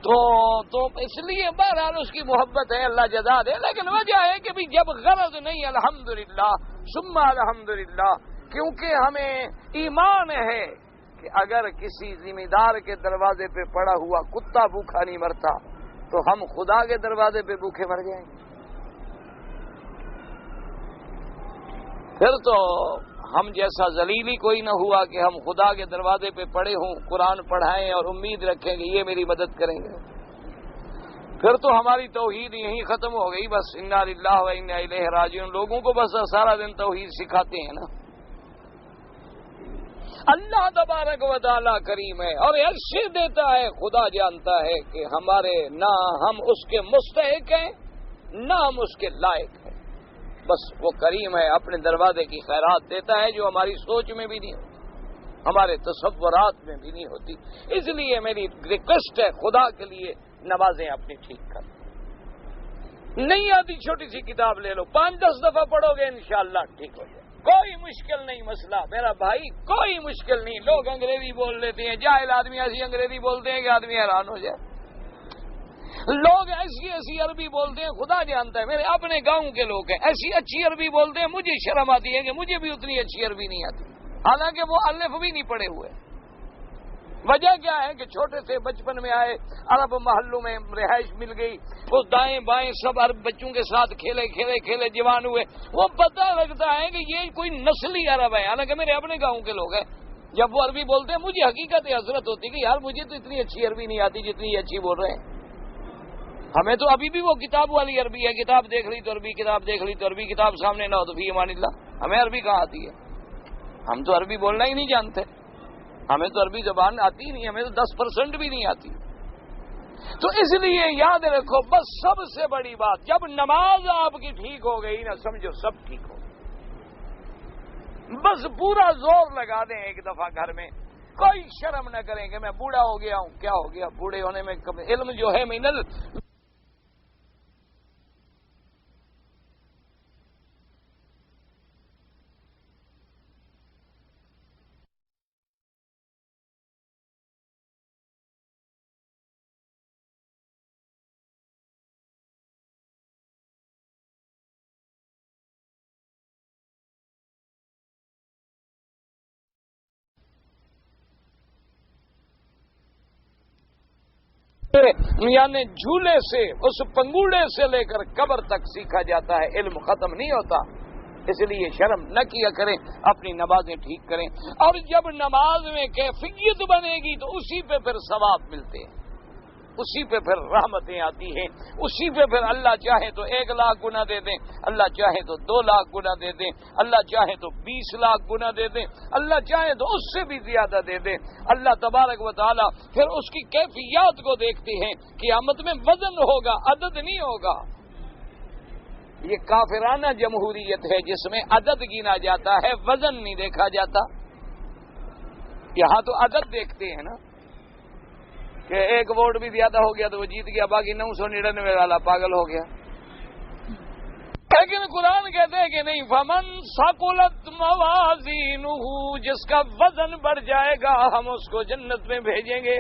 تو اس لیے بہرحال اس کی محبت ہے، اللہ جزا دے، لیکن وجہ ہے کہ بھی جب غرض نہیں، الحمدللہ ثم الحمدللہ، کیونکہ ہمیں ایمان ہے کہ اگر کسی ذمہ دار کے دروازے پہ پڑا ہوا کتا بھوکا نہیں مرتا تو ہم خدا کے دروازے پہ بھوکے مر جائیں گے، پھر تو ہم جیسا ذلیل ہی کوئی نہ ہوا کہ ہم خدا کے دروازے پہ پڑے ہوں، قرآن پڑھائیں اور امید رکھیں کہ یہ میری مدد کریں گے، پھر تو ہماری توحید یہیں ختم ہو گئی، بس انا للہ و انا الیہ راجعون، لوگوں کو بس سارا دن توحید سکھاتے ہیں نا۔ اللہ تبارک و تعالی کریم ہے اور ایسے دیتا ہے، خدا جانتا ہے کہ ہمارے نہ ہم اس کے مستحق ہیں نہ ہم اس کے لائق ہیں، بس وہ کریم ہے، اپنے دروازے کی خیرات دیتا ہے جو ہماری سوچ میں بھی نہیں ہوتی، ہمارے تصورات میں بھی نہیں ہوتی۔ اس لیے میری ریکویسٹ ہے خدا کے لیے نمازیں اپنی ٹھیک کر، نہیں آتی چھوٹی سی کتاب لے لو، 5-10 دفعہ پڑھو گے انشاءاللہ ٹھیک ہو جائے، کوئی مشکل نہیں مسئلہ میرا بھائی، کوئی مشکل نہیں۔ لوگ انگریزی بول لیتے ہیں، جاہل آدمی ایسی انگریزی بولتے ہیں کہ آدمی حیران ہو جائے، لوگ ایسی ایسی عربی بولتے ہیں خدا جانتا ہے، میرے اپنے گاؤں کے لوگ ہیں ایسی اچھی عربی بولتے ہیں، مجھے شرم آتی ہے کہ مجھے بھی اتنی اچھی عربی نہیں آتی، حالانکہ وہ الف بھی نہیں پڑے ہوئے۔ وجہ کیا ہے کہ چھوٹے سے بچپن میں آئے، عرب محلوں میں رہائش مل گئی، وہ دائیں بائیں سب عرب بچوں کے ساتھ کھیلے کھیلے کھیلے جوان ہوئے، وہ پتہ لگتا ہے کہ یہ کوئی نسلی عرب ہے، حالانکہ میرے اپنے گاؤں کے لوگ ہیں۔ جب وہ عربی بولتے ہیں مجھے حقیقت حضرت ہوتی کہ یار مجھے تو اتنی اچھی عربی نہیں آتی جتنی یہ اچھی بول رہے ہیں۔ ہمیں تو ابھی بھی وہ کتاب والی عربی ہے، کتاب دیکھ لی تو عربی، کتاب دیکھ لی تو عربی، کتاب سامنے نہ ہو تو فی امان اللہ، ہمیں عربی کہاں آتی ہے؟ ہم تو عربی بولنا ہی نہیں جانتے، ہمیں تو عربی زبان آتی ہی نہیں، ہمیں تو 10% بھی نہیں آتی۔ تو اس لیے یاد رکھو، بس سب سے بڑی بات، جب نماز آپ کی ٹھیک ہو گئی نا، سمجھو سب ٹھیک ہو، بس پورا زور لگا دیں ایک دفعہ گھر میں، کوئی شرم نہ کریں کہ میں بوڑھا ہو گیا ہوں، کیا ہو گیا بوڑھے ہونے میں، علم جو ہے منل یعنی جھولے سے، اس پنگوڑے سے لے کر قبر تک سیکھا جاتا ہے، علم ختم نہیں ہوتا۔ اس لیے شرم نہ کیا کریں، اپنی نمازیں ٹھیک کریں، اور جب نماز میں کیفیت بنے گی تو اسی پہ پھر ثواب ملتے ہیں، اسی پہ پھر رحمتیں آتی ہیں، اسی پہ پھر اللہ چاہے تو 1 لاکھ گنا دے دیں، اللہ چاہے تو 2 لاکھ گنا دے دیں، اللہ چاہے تو 20 لاکھ گنا دے دیں، اللہ چاہے تو اس سے بھی زیادہ دے دیں۔ اللہ تبارک و تعالی پھر اس کی کیفیات کو دیکھتے ہیں، قیامت میں وزن ہوگا، عدد نہیں ہوگا۔ یہ کافرانہ جمہوریت ہے جس میں عدد گنا جاتا ہے، وزن نہیں دیکھا جاتا۔ یہاں تو عدد دیکھتے ہیں نا، کہ 1 ووٹ بھی زیادہ ہو گیا تو وہ جیت گیا، باقی 999 والا پاگل ہو گیا۔ لیکن قرآن کہتے ہیں کہ نہیں، فمن ثقلت موازینہ، جس کا وزن بڑھ جائے گا ہم اس کو جنت میں بھیجیں گے۔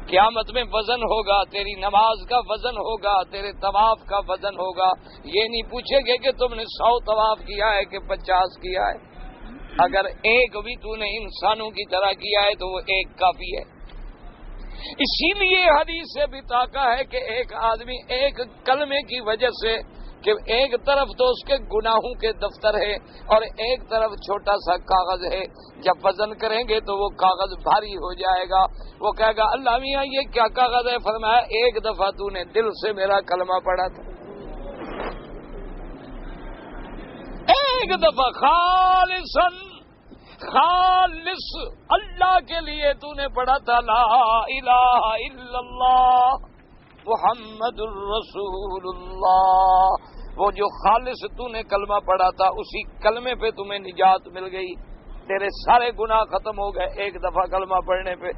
قیامت میں وزن ہوگا، تیری نماز کا وزن ہوگا، تیرے طواف کا وزن ہوگا۔ یہ نہیں پوچھے گے کہ تم نے 100 طواف کیا ہے کہ 50 کیا ہے، اگر ایک بھی تو نے انسانوں کی طرح کیا ہے تو وہ ایک کافی ہے۔ اسی لیے حدیث سے بھی طاقہ ہے کہ ایک آدمی ایک کلمے کی وجہ سے، کہ ایک طرف تو اس کے گناہوں کے دفتر ہے اور ایک طرف چھوٹا سا کاغذ ہے، جب وزن کریں گے تو وہ کاغذ بھاری ہو جائے گا۔ وہ کہے گا اللہ میاں یہ کیا کاغذ ہے؟ فرمایا 1 دفعہ تو نے دل سے میرا کلمہ پڑھا تھا، 1 دفعہ خالص اللہ کے لیے تو نے پڑھا تھا، لا الہ الا اللہ محمد الرسول اللہ۔ وہ جو خالص تو نے کلمہ پڑھا تھا، اسی کلمے پہ تمہیں نجات مل گئی، تیرے سارے گناہ ختم ہو گئے 1 دفعہ کلمہ پڑھنے پہ۔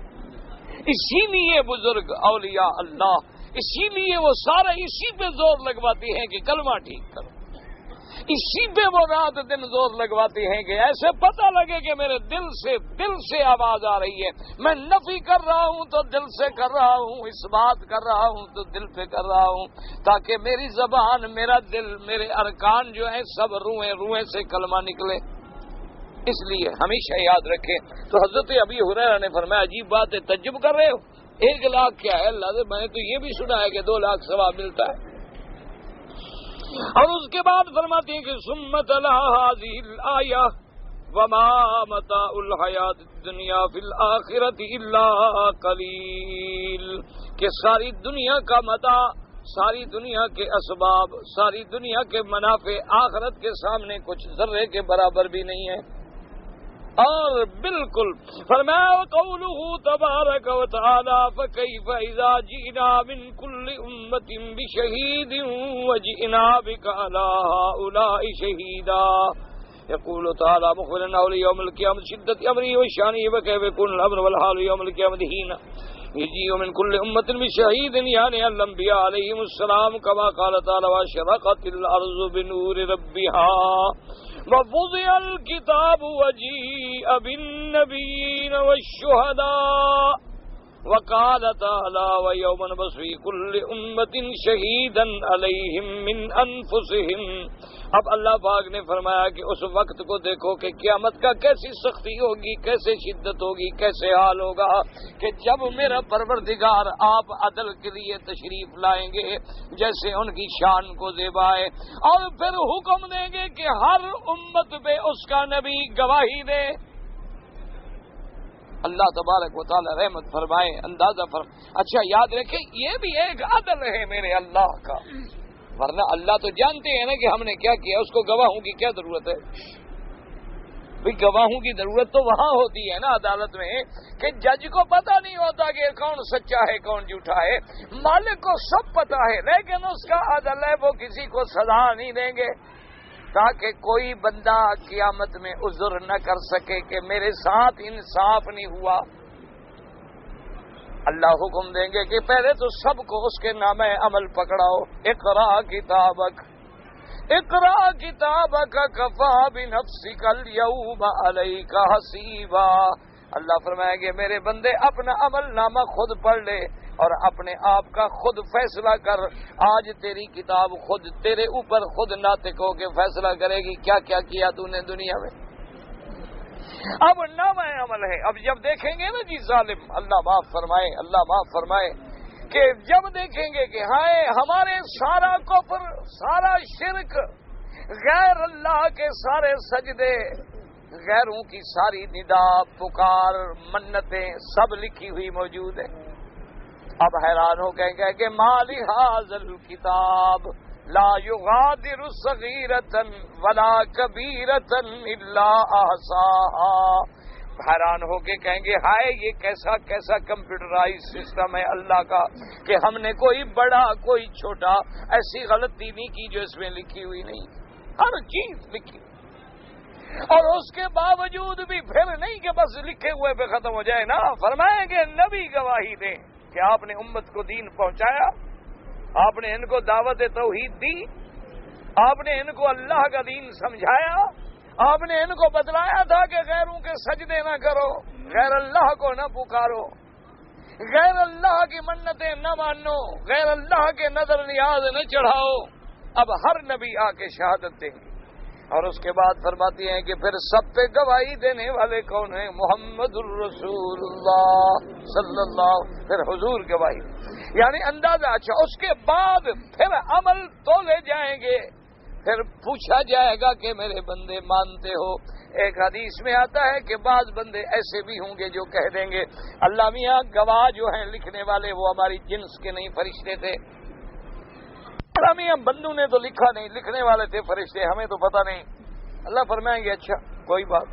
اسی لیے بزرگ اولیاء اللہ، اسی لیے وہ سارے اسی پہ زور لگواتے ہیں کہ کلمہ ٹھیک کرو، اسی پہ وہ رات دن زور لگواتے ہیں کہ ایسے پتہ لگے کہ میرے دل سے آواز آ رہی ہے، میں نفی کر رہا ہوں تو دل سے کر رہا ہوں، اس بات کر رہا ہوں تو دل پہ کر رہا ہوں، تاکہ میری زبان، میرا دل، میرے ارکان جو ہیں سب روئیں سے کلمہ نکلے۔ اس لیے ہمیشہ یاد رکھیں۔ تو حضرت ابی ہریرہ نے فرمایا عجیب بات ہے، تعجب کر رہے ہو 1 لاکھ کیا ہے اللہ سے، میں نے تو یہ بھی سنا ہے کہ 2 لاکھ ثواب ملتا ہے۔ اور اس کے بعد فرماتے ہیں کہ ثم تلا هذه الآیہ وما متاع الحیات الدنیا فی الآخرۃ الا قلیل، کہ ساری دنیا کا متاع، ساری دنیا کے اسباب، ساری دنیا کے منافع آخرت کے سامنے کچھ ذرے کے برابر بھی نہیں ہے۔ اور بالکل فرمایا قولہ تبارک و تعالی فکیف اذا جئنا من کل امۃ بشہید وجئنا بک علی ہؤلاء شہیدا، یقول تعالی مخبرا علی یوم القیامۃ شدۃ امری وشانی وکیف یکون الامر والحال یوم القیامۃ حین یجیء من کل امۃ بشہید، یعنی الانبیاء علیہم السلام، کما قال تعالی واشرقت الارض بنور ربها ووضع الكتاب وجيء بالنبيين والشهداء وقال تعالی ویوم نبعث فی کل امۃ شہیدا علیہم من انفسہم. اب اللہ پاک نے فرمایا کہ اس وقت کو دیکھو کہ قیامت کا کیسی سختی ہوگی، کیسے شدت ہوگی، کیسے حال ہوگا کہ جب میرا پروردگار آپ عدل کے لیے تشریف لائیں گے جیسے ان کی شان کو زیبا ہے، اور پھر حکم دیں گے کہ ہر امت پہ اس کا نبی گواہی دے. اللہ تبارک و تعالی رحمت فرمائے، اندازہ فرمائے. اچھا یاد رکھیں یہ بھی ایک عدل ہے میرے اللہ کا، ورنہ اللہ تو جانتے ہیں نا کہ ہم نے کیا کیا، اس کو گواہوں کی کیا ضرورت ہے؟ بھئی گواہوں کی ضرورت تو وہاں ہوتی ہے نا عدالت میں کہ جج کو پتہ نہیں ہوتا کہ کون سچا ہے کون جھوٹا ہے، مالک کو سب پتہ ہے، لیکن اس کا عدل ہے وہ کسی کو سزا نہیں دیں گے تاکہ کوئی بندہ قیامت میں عذر نہ کر سکے کہ میرے ساتھ انصاف نہیں ہوا. اللہ حکم دیں گے کہ پہلے تو سب کو اس کے نام عمل پکڑاؤ. اقرا کتابک اقرا کتابک کفا بنفسک الیوم علیک حسیبا. اللہ فرمائے گے میرے بندے اپنا عمل نامہ خود پڑھ لے اور اپنے آپ کا خود فیصلہ کر. آج تیری کتاب خود تیرے اوپر خود ناطق ہو کے فیصلہ کرے گی کیا کیا کیا تو نے دنیا میں. اب نامہ عمل ہے. اب جب دیکھیں گے نا جی ظالم، اللہ معاف فرمائے، اللہ معاف فرمائے، کہ جب دیکھیں گے کہ ہائے ہمارے سارا کفر، سارا شرک، غیر اللہ کے سارے سجدے، غیروں کی ساری ندا پکار منتیں سب لکھی ہوئی موجود ہے. اب حیران ہو کہیں کہ مال ھذل کتاب لا یغادر صغیرۃ ولا کبیرۃ الا احصاها. حیران ہو کے کہیں گے ہائے یہ کیسا کیسا کمپیوٹرائز سسٹم ہے اللہ کا کہ ہم نے کوئی بڑا کوئی چھوٹا ایسی غلطی نہیں کی جو اس میں لکھی ہوئی نہیں، ہر چیز لکھی. اور اس کے باوجود بھی پھر نہیں کہ بس لکھے ہوئے پہ ختم ہو جائے نا، فرمائیں گے نبی گواہی دیں کہ آپ نے امت کو دین پہنچایا، آپ نے ان کو دعوت توحید دی، آپ نے ان کو اللہ کا دین سمجھایا، آپ نے ان کو بتلایا تھا کہ غیروں کے سجدے نہ کرو، غیر اللہ کو نہ پکارو، غیر اللہ کی منتیں نہ مانو، غیر اللہ کے نظر نیاز نہ چڑھاؤ. اب ہر نبی آ کے شہادت دیں گے اور اس کے بعد فرماتی ہیں کہ پھر سب پہ گواہی دینے والے کون ہیں؟ محمد الرسول اللہ صلی اللہ. پھر حضور گواہی، یعنی اندازہ. اچھا اس کے بعد پھر عمل تو لے جائیں گے، پھر پوچھا جائے گا کہ میرے بندے مانتے ہو. ایک حدیث میں آتا ہے کہ بعض بندے ایسے بھی ہوں گے جو کہہ دیں گے اللہ میاں گواہ جو ہیں لکھنے والے وہ ہماری جنس کے نہیں فرشتے تھے. میاں بندوں نے تو لکھا نہیں، لکھنے والے تھے فرشتے، ہمیں تو پتہ نہیں. اللہ فرمائیں گے اچھا کوئی بات.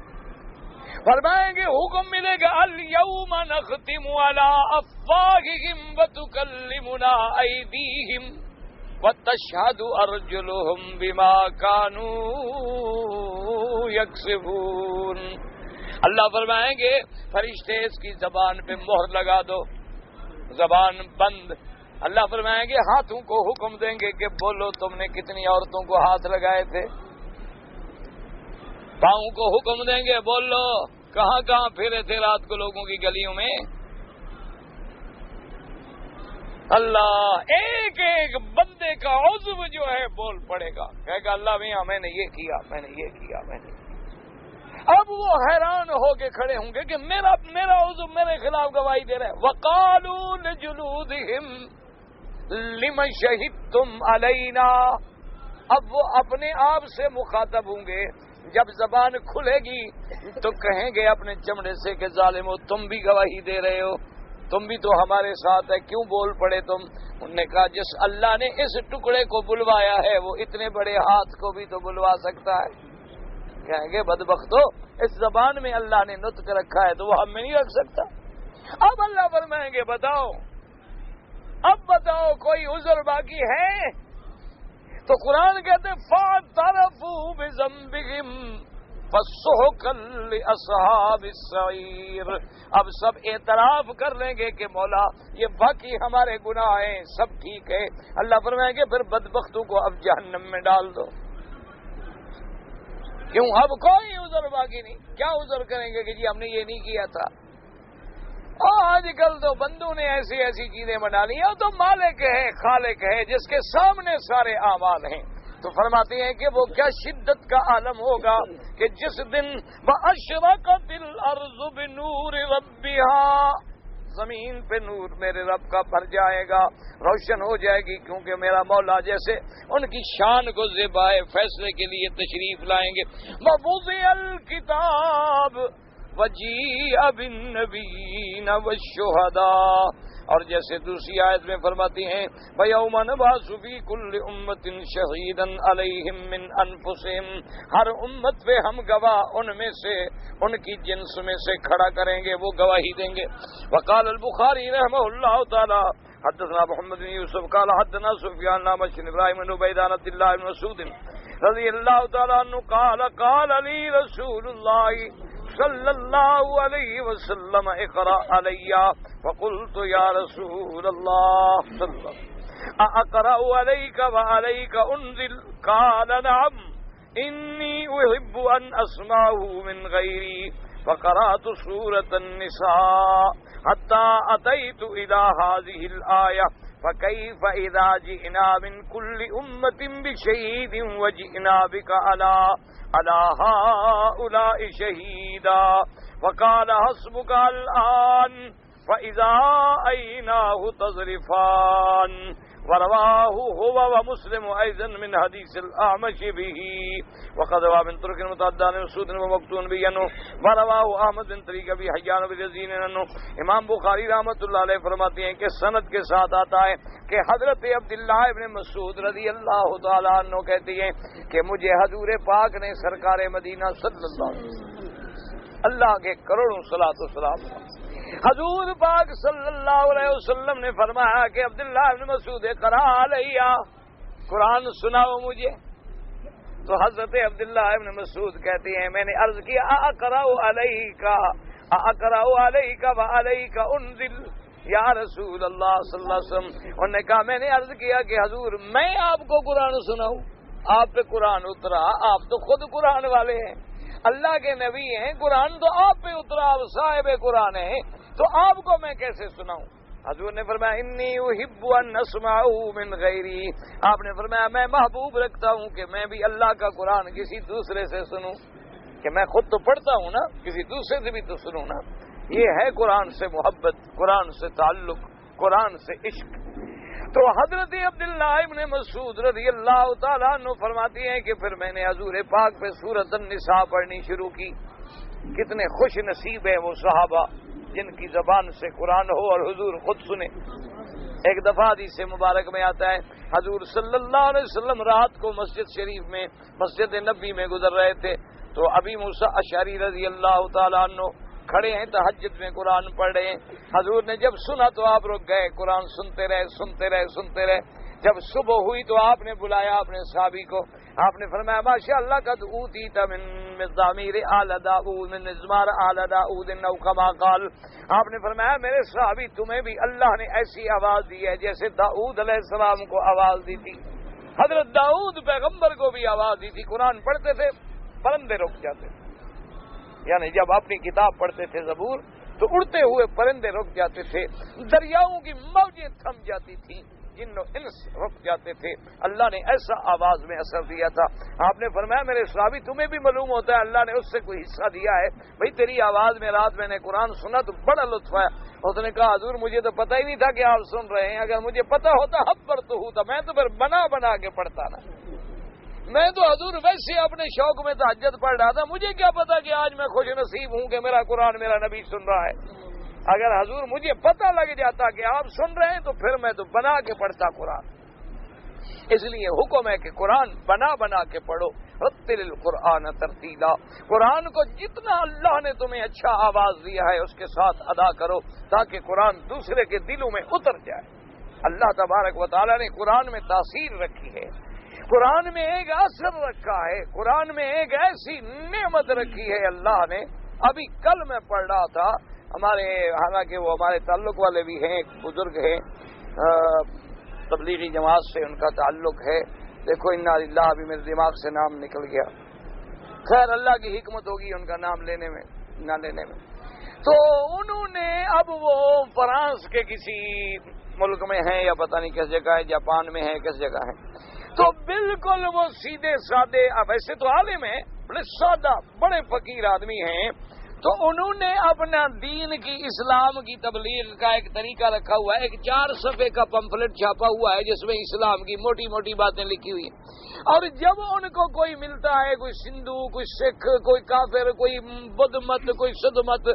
فرمائیں گے حکم ملے گا الیوم نختم علی افواہہم وتکلمنا ایدیہم وتشہد ارجلہم بما کانوا یکسبون. اللہ فرمائیں گے فرشتے اس کی زبان پہ مہر لگا دو، زبان بند. اللہ فرمائیں گے ہاتھوں کو حکم دیں گے کہ بولو تم نے کتنی عورتوں کو ہاتھ لگائے تھے. پاؤں کو حکم دیں گے بولو کہاں کہاں پھرے تھے رات کو لوگوں کی گلیوں میں. اللہ ایک ایک بندے کا عضو جو ہے بول پڑے گا، کہے گا اللہ میاں میں نے یہ کیا، میں نے یہ کیا، میں نے. اب وہ حیران ہو کے کھڑے ہوں گے کہ میرا عضو میرے خلاف گواہی دے رہا ہے. وقالوا لجلودہم لم شہدتم علینا. اب وہ اپنے آپ سے مخاطب ہوں گے. جب زبان کھلے گی تو کہیں گے اپنے چمڑے سے کہ ظالمو تم بھی گواہی دے رہے ہو، تم بھی تو ہمارے ساتھ ہے، کیوں بول پڑے تم؟ انہوں نے کہا جس اللہ نے اس ٹکڑے کو بلوایا ہے وہ اتنے بڑے ہاتھ کو بھی تو بلوا سکتا ہے. کہیں گے بدبختو اس زبان میں اللہ نے نطق رکھا ہے تو وہ ہم میں نہیں رکھ سکتا. اب اللہ فرمائیں گے بتاؤ، اب بتاؤ کوئی عذر باقی ہے؟ تو قرآن کہتے ہیں فَاعْتَرَفُوا بِذَنبِهِمْ فَسُحْقًا لِأَصْحَابِ السَّعِيرِ. اب سب اعتراف کر لیں گے کہ مولا یہ واقعی ہمارے گناہ ہیں، سب ٹھیک ہے. اللہ فرمائیں گے پھر بدبختوں کو اب جہنم میں ڈال دو. کیوں؟ اب کوئی عذر باقی نہیں. کیا عذر کریں گے کہ جی ہم نے یہ نہیں کیا تھا؟ آج کل تو بندوں نے ایسی ایسی چیزیں بنا لی ہیں، تو مالک ہے، خالق ہے، جس کے سامنے سارے اعمال ہیں۔ تو فرماتے ہیں کہ وہ کیا شدت کا عالم ہوگا کہ جس دن وَأَشْرَقَتِ الْأَرْضُ بِنُورِ رَبِّهَا، زمین پہ نور میرے رب کا بھر جائے گا، روشن ہو جائے گی، کیونکہ میرا مولا جیسے ان کی شان کو زیبائے فیصلے کے لیے تشریف لائیں گے۔ وَوُضِعَ الْكِتَابُ وَجِيءَ بِالنَّبِيِّينَ وَالشُّهَدَاءِ، اور جیسے دوسری آیت میں فرماتی ہیں وَيَوْمَ نَبْعَثُ فِي كُلِّ أُمَّةٍ شَهِيدًا عَلَيْهِمْ مِنْ أَنفُسِهِمْ، ہر امت پہ ہم گواہ ان میں سے، ان کی جنس میں سے کھڑا کریں گے، وہ گواہی دیں گے۔ وقال البخاری رحمہ اللہ تعالی حدثنا محمد بن یوسف قال حدثنا سفیان نام بن ابراہیم بن عبید عن عبد اللہ بن مسعود رضی اللہ تعالی عنہ قال قال لی رسول اللہ صلی اللہ علیہ وسلم اقرأ علی فقلت یا رسول اللہ صلی اللہ اقرأ علیک وعلیک انزل قال نعم انی احب ان اسمعه من غیری فقرأت سورة النساء حتى أتيت إلى هذه الآية فكيف إذا جئنا من كل أمة بشهيد وجئنا بك على هؤلاء شهيدا وقال حسبك الآن فإذا أيناه تظرفان ورواه هو ومسلم أيضا من حديث الأعمش به وقد روى من طرق متعددة عن مسعود ومقتون به عنه ورواه أحمد بن طريق أبي حيان بن يزيد عنه۔ امام بخاری رحمۃ اللہ علیہ فرماتے ہیں کہ سند کے ساتھ آتا ہے کہ حضرت عبداللہ ابن مسعود رضی اللہ تعالیٰ عنہ کہتی ہیں کہ مجھے حضور پاک نے سرکار مدینہ صلی اللہ علیہ وسلم، اللہ کے کروڑوں صلاۃ و سلام، حضور پاک صلی اللہ علیہ وسلم نے فرمایا کہ عبداللہ ابن مسعود اقرأ علیہ، قرآن سناؤ مجھے۔ تو حضرت عبداللہ ابن مسعود کہتے ہیں میں نے عرض کیا اقرأ علیک اقرأ علیک وعلیک انزل یا رسول اللہ صلی اللہ علیہ وسلم، انہوں نے کہا میں نے عرض کیا کہ حضور میں آپ کو قرآن سناؤں، آپ پہ قرآن اترا، آپ تو خود قرآن والے ہیں، اللہ کے نبی ہیں، قرآن تو آپ پہ اترا، آپ صاحب قرآن ہیں، تو آپ کو میں کیسے سناؤں؟ حضور نے فرمایا انی احب ان اسمعه من غیری، آپ نے فرمایا میں محبوب رکھتا ہوں کہ میں بھی اللہ کا قرآن کسی دوسرے سے سنوں، کہ میں خود تو پڑھتا ہوں نا، کسی دوسرے سے بھی تو سنوں نا۔ یہ ہے قرآن سے محبت، قرآن سے تعلق، قرآن سے عشق۔ تو حضرت عبداللہ ابن مسعود رضی اللہ تعالیٰ عنہ فرماتی ہیں کہ پھر میں نے حضور پاک پہ سورۃ النساء پڑھنی شروع کی۔ کتنے خوش نصیب ہیں وہ صحابہ جن کی زبان سے قرآن ہو اور حضور خود سنے۔ ایک دفعہ حدیث مبارک میں آتا ہے حضور صلی اللہ علیہ وسلم رات کو مسجد شریف میں، مسجد نبی میں گزر رہے تھے، تو ابی موسیٰ اشعری رضی اللہ تعالیٰ عنہ کھڑے ہیں تہجد میں قرآن پڑھ رہے ہیں۔ حضور نے جب سنا تو آپ رک گئے، قرآن سنتے رہے سنتے رہے سنتے رہے۔ جب صبح ہوئی تو آپ نے بلایا اپنے صحابی کو، آپ نے فرمایا ماشاء اللہ قد اوتیت من مزامیر آل داؤد من مزمار آل داؤد او کما قال، آپ نے فرمایا میرے صحابی تمہیں بھی اللہ نے ایسی آواز دی ہے جیسے داؤد علیہ السلام کو آواز دی تھی، حضرت داؤد پیغمبر کو بھی آواز دی تھی، قرآن پڑھتے تھے پرندے رک جاتے تھے، یعنی جب اپنی کتاب پڑھتے تھے زبور تو اڑتے ہوئے پرندے رک جاتے تھے، دریاؤں کی موجیں تھم جاتی تھیں، جن و انس رک جاتے تھے، اللہ نے ایسا آواز میں اثر دیا تھا۔ آپ نے فرمایا میرے صحابی تمہیں بھی معلوم ہوتا ہے اللہ نے اس سے کوئی حصہ دیا ہے، بھئی تیری آواز میں رات میں نے قرآن سنا تو بڑا لطف آیا۔ اس نے کہا حضور مجھے تو پتہ ہی نہیں تھا کہ آپ سن رہے ہیں، اگر مجھے پتہ ہوتا حبر تو ہوتا، میں تو پھر بنا بنا کے پڑھتا نا، میں تو حضور ویسے اپنے شوق میں تہجد پڑھ رہا تھا، مجھے کیا پتا کہ آج میں خوش نصیب ہوں کہ میرا قرآن میرا نبی سن رہا ہے۔ اگر حضور مجھے پتہ لگ جاتا کہ آپ سن رہے ہیں تو پھر میں تو بنا کے پڑھتا قرآن۔ اس لیے حکم ہے کہ قرآن بنا بنا کے پڑھو، رتل القرآن ترتیلا، قرآن کو جتنا اللہ نے تمہیں اچھا آواز دیا ہے اس کے ساتھ ادا کرو تاکہ قرآن دوسرے کے دلوں میں اتر جائے۔ اللہ تبارک و تعالیٰ نے قرآن میں تاثیر رکھی ہے، قرآن میں ایک اثر رکھا ہے، قرآن میں ایک ایسی نعمت رکھی ہے اللہ نے۔ ابھی کل میں پڑھ رہا تھا، ہمارے حالانکہ وہ ہمارے تعلق والے بھی ہیں، ایک بزرگ ہیں تبلیغی جماعت سے ان کا تعلق ہے، دیکھو انا للہ، ابھی میرے دماغ سے نام نکل گیا، خیر اللہ کی حکمت ہوگی ان کا نام لینے میں نہ لینے میں۔ تو انہوں نے اب وہ فرانس کے کسی ملک میں ہیں یا پتہ نہیں کس جگہ ہے، جاپان میں ہے، کس جگہ ہے، تو بالکل وہ سیدھے سادے، ویسے تو عالم ہیں، بڑے سادہ بڑے فقیر آدمی ہیں، تو انہوں نے اپنا دین کی اسلام کی تبلیغ کا ایک طریقہ رکھا ہوا ہے، ایک 4 صفحے کا پمفلٹ چھاپا ہوا ہے جس میں اسلام کی موٹی موٹی باتیں لکھی ہوئی ہیں، اور جب ان کو کوئی ملتا ہے، کوئی سندھو، کوئی سکھ، کوئی کافر، کوئی بدھ مت، کوئی سدھ مت،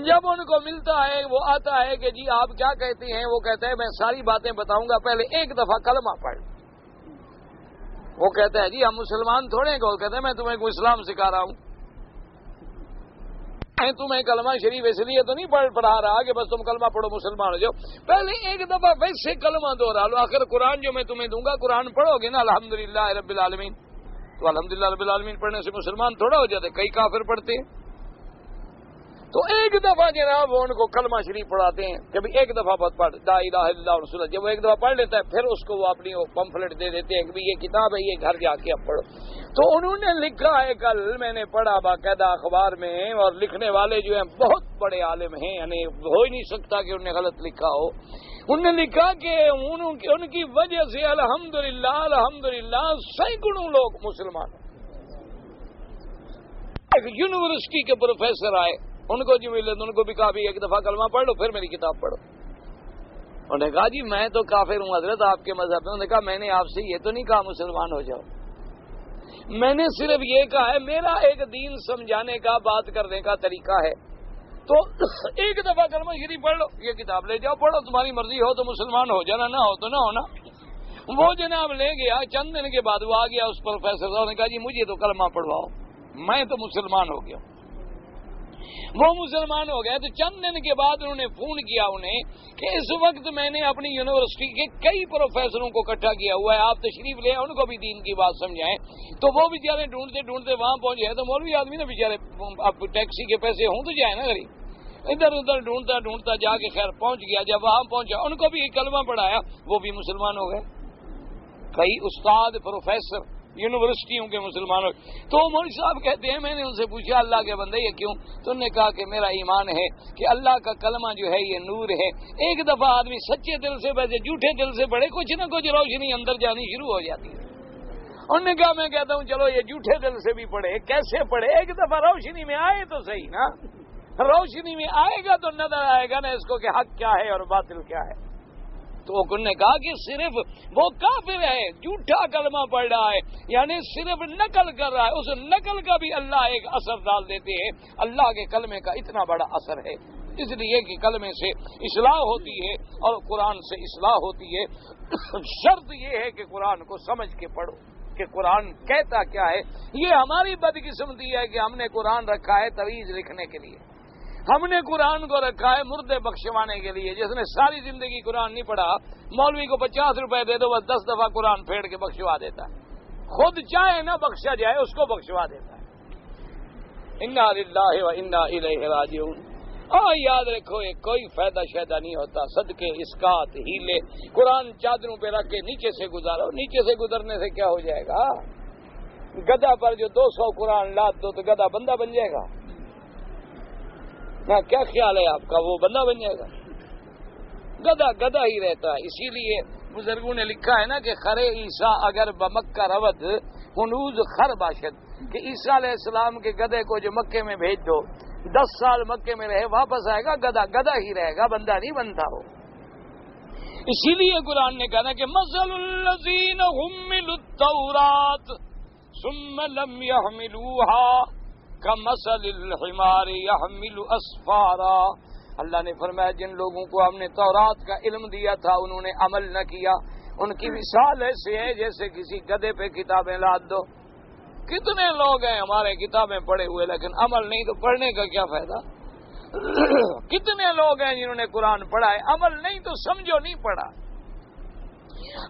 جب ان کو ملتا ہے وہ آتا ہے کہ جی آپ کیا کہتے ہیں، وہ کہتا ہے میں ساری باتیں بتاؤں گا، پہلے ایک دفعہ کلمہ پڑھ۔ وہ کہتا ہے جی ہم مسلمان تھوڑے ہیں، وہ کہتے ہیں میں تمہیں کوئی اسلام سکھا رہا ہوں، تمہیں کلمہ شریف اس لیے تو نہیں پڑھا رہا کہ بس تم کلمہ پڑھو مسلمان ہو جاؤ، پہلے ایک دفعہ ویسے کلمہ دوہرا لو، آخر قرآن جو میں تمہیں دوں گا قرآن پڑھو گے نا الحمدللہ رب العالمین، تو الحمدللہ رب العالمین پڑھنے سے مسلمان تھوڑا ہو جاتے، کئی کافر پڑھتے ہیں، تو ایک دفعہ جناب وہ ان کو کلمہ شریف پڑھاتے ہیں کہ ایک دفعہ بہت پڑھ لا الہ الا اللہ رسول اللہ، جب وہ ایک دفعہ پڑھ لیتا ہے پھر اس کو وہ اپنی پمفلٹ دے دیتے ہیں کہ یہ کتاب ہے، یہ گھر جا کے اب پڑھو۔ تو انہوں نے لکھا ہے، کل میں نے پڑھا باقاعدہ اخبار میں، اور لکھنے والے جو ہیں بہت بڑے عالم ہیں، یعنی ہو ہی نہیں سکتا کہ انہوں نے غلط لکھا ہو، انہوں نے لکھا کہ ان کی وجہ سے الحمدللہ الحمدللہ سینکڑوں لوگ مسلمان ہیں۔ ایک یونیورسٹی کے پروفیسر آئے، ان کو جو ملے تو ان کو بھی کہا بھی ایک دفعہ کلمہ پڑھ لو پھر میری کتاب پڑھو۔ انہوں نے کہا جی میں تو کافر ہوں حضرت آپ کے مذہب میں۔ انہوں نے کہا میں نے آپ سے یہ تو نہیں کہا مسلمان ہو جاؤ، میں نے صرف یہ کہا ہے میرا ایک دین سمجھانے کا، بات کرنے کا طریقہ ہے، تو ایک دفعہ کلمہ شریف پڑھ لو، یہ کتاب لے جاؤ پڑھو، تمہاری مرضی ہو تو مسلمان ہو جانا، نہ ہو تو نہ ہونا۔ وہ جناب لے گیا، چند دن کے بعد وہ آ گیا اس پروفیسر صاحب نے کہا جی مجھے تو کلمہ پڑھواؤ، میں تو مسلمان ہو گیا۔ وہ مسلمان ہو گئے، تو چند دن کے بعد انہوں نے فون کیا انہیں کہ اس وقت میں نے اپنی یونیورسٹی کے کئی پروفیسروں کو اکٹھا کیا ہوا ہے، آپ تشریف لے ان کو بھی دین کی بات سمجھائیں۔ تو وہ بیچارے ڈھونڈتے ڈھونڈتے وہاں پہنچ گئے، تو مولوی آدمی نا بیچارے اب ٹیکسی کے پیسے ہوں تو جائے نا غریب، ادھر ادھر ڈھونڈتا ڈھونڈتا جا کے خیر پہنچ گیا۔ جب وہاں پہنچا ان کو بھی کلمہ پڑھایا، وہ بھی مسلمان ہو گئے، کئی استاد پروفیسر یونیورسٹیوں کے مسلمان ہو گئے۔ تو مولوی صاحب کہتے ہیں میں نے ان سے پوچھا اللہ کے بندے یہ کیوں؟ تو انہوں نے کہا کہ میرا ایمان ہے کہ اللہ کا کلمہ جو ہے یہ نور ہے، ایک دفعہ آدمی سچے دل سے ویسے جھوٹے دل سے پڑھے کچھ نہ کچھ روشنی اندر جانی شروع ہو جاتی ہے۔ انہوں نے کہا میں کہتا ہوں چلو یہ جھوٹے دل سے بھی پڑھے، کیسے پڑھے؟ ایک دفعہ روشنی میں آئے تو صحیح نا، روشنی میں آئے گا تو نظر آئے گا نا اس کو کہ حق کیا ہے اور باطل کیا ہے۔ تو انہوں نے کہا کہ صرف وہ کافر ہے، جھوٹا کلمہ پڑھ رہا ہے، یعنی صرف نقل کر رہا ہے، اس نقل کا بھی اللہ ایک اثر ڈال دیتے ہیں۔ اللہ کے کلمے کا اتنا بڑا اثر ہے، اس لیے کہ کلمے سے اصلاح ہوتی ہے اور قرآن سے اصلاح ہوتی ہے۔ شرط یہ ہے کہ قرآن کو سمجھ کے پڑھو کہ قرآن کہتا کیا ہے۔ یہ ہماری بدقسمتی ہے کہ ہم نے قرآن رکھا ہے تویز لکھنے کے لیے، ہم نے قرآن کو رکھا ہے مردے بخشوانے کے لیے۔ جس نے ساری زندگی قرآن نہیں پڑھا، مولوی کو 50 روپے دے دو بس 10 دفعہ قرآن پھیڑ کے بخشوا دیتا ہے، خود چاہے نہ بخشا جائے اس کو بخشوا دیتا ہے۔ انا للہ و انا الیہ راجعون۔ اور یاد رکھو یہ کوئی فائدہ شیدہ نہیں ہوتا، صدقے اسقاط ہیلے، قرآن چادروں پہ رکھ کے نیچے سے گزارو، نیچے سے گزرنے سے کیا ہو جائے گا؟ گدھا پر جو 200 قرآن لاد دو تو گدھا بندہ بن جائے گا؟ کیا خیال ہے آپ کا؟ وہ بندہ بن جائے گا؟ گدھا گدھا ہی رہتا ہے۔ اسی لیے بزرگوں نے لکھا ہے نا کہ خرے عیسیٰ اگر بمکہ رود ہنوز خر باشد، کہ عیسیٰ علیہ السلام کے گدھے کو جو مکے میں بھیج دو، 10 سال مکے میں رہے، واپس آئے گا گدھا گدھا ہی رہے گا، بندہ نہیں بنتا ہو۔ اسی لیے قرآن نے کہا کہ مثل الذین حملوا التوراۃ ثم لم يحملوها کمثل الحمار يحمل اسفارا۔ اللہ نے فرمایا جن لوگوں کو ہم نے تورات کا علم دیا تھا انہوں نے عمل نہ کیا، ان کی مثال ایسے ہے جیسے کسی گدھے پہ کتابیں لاد دو۔ کتنے لوگ ہیں ہمارے کتابیں پڑھے ہوئے لیکن عمل نہیں، تو پڑھنے کا کیا فائدہ؟ کتنے لوگ ہیں جنہوں نے قرآن پڑھا ہے، عمل نہیں تو سمجھو نہیں پڑھا۔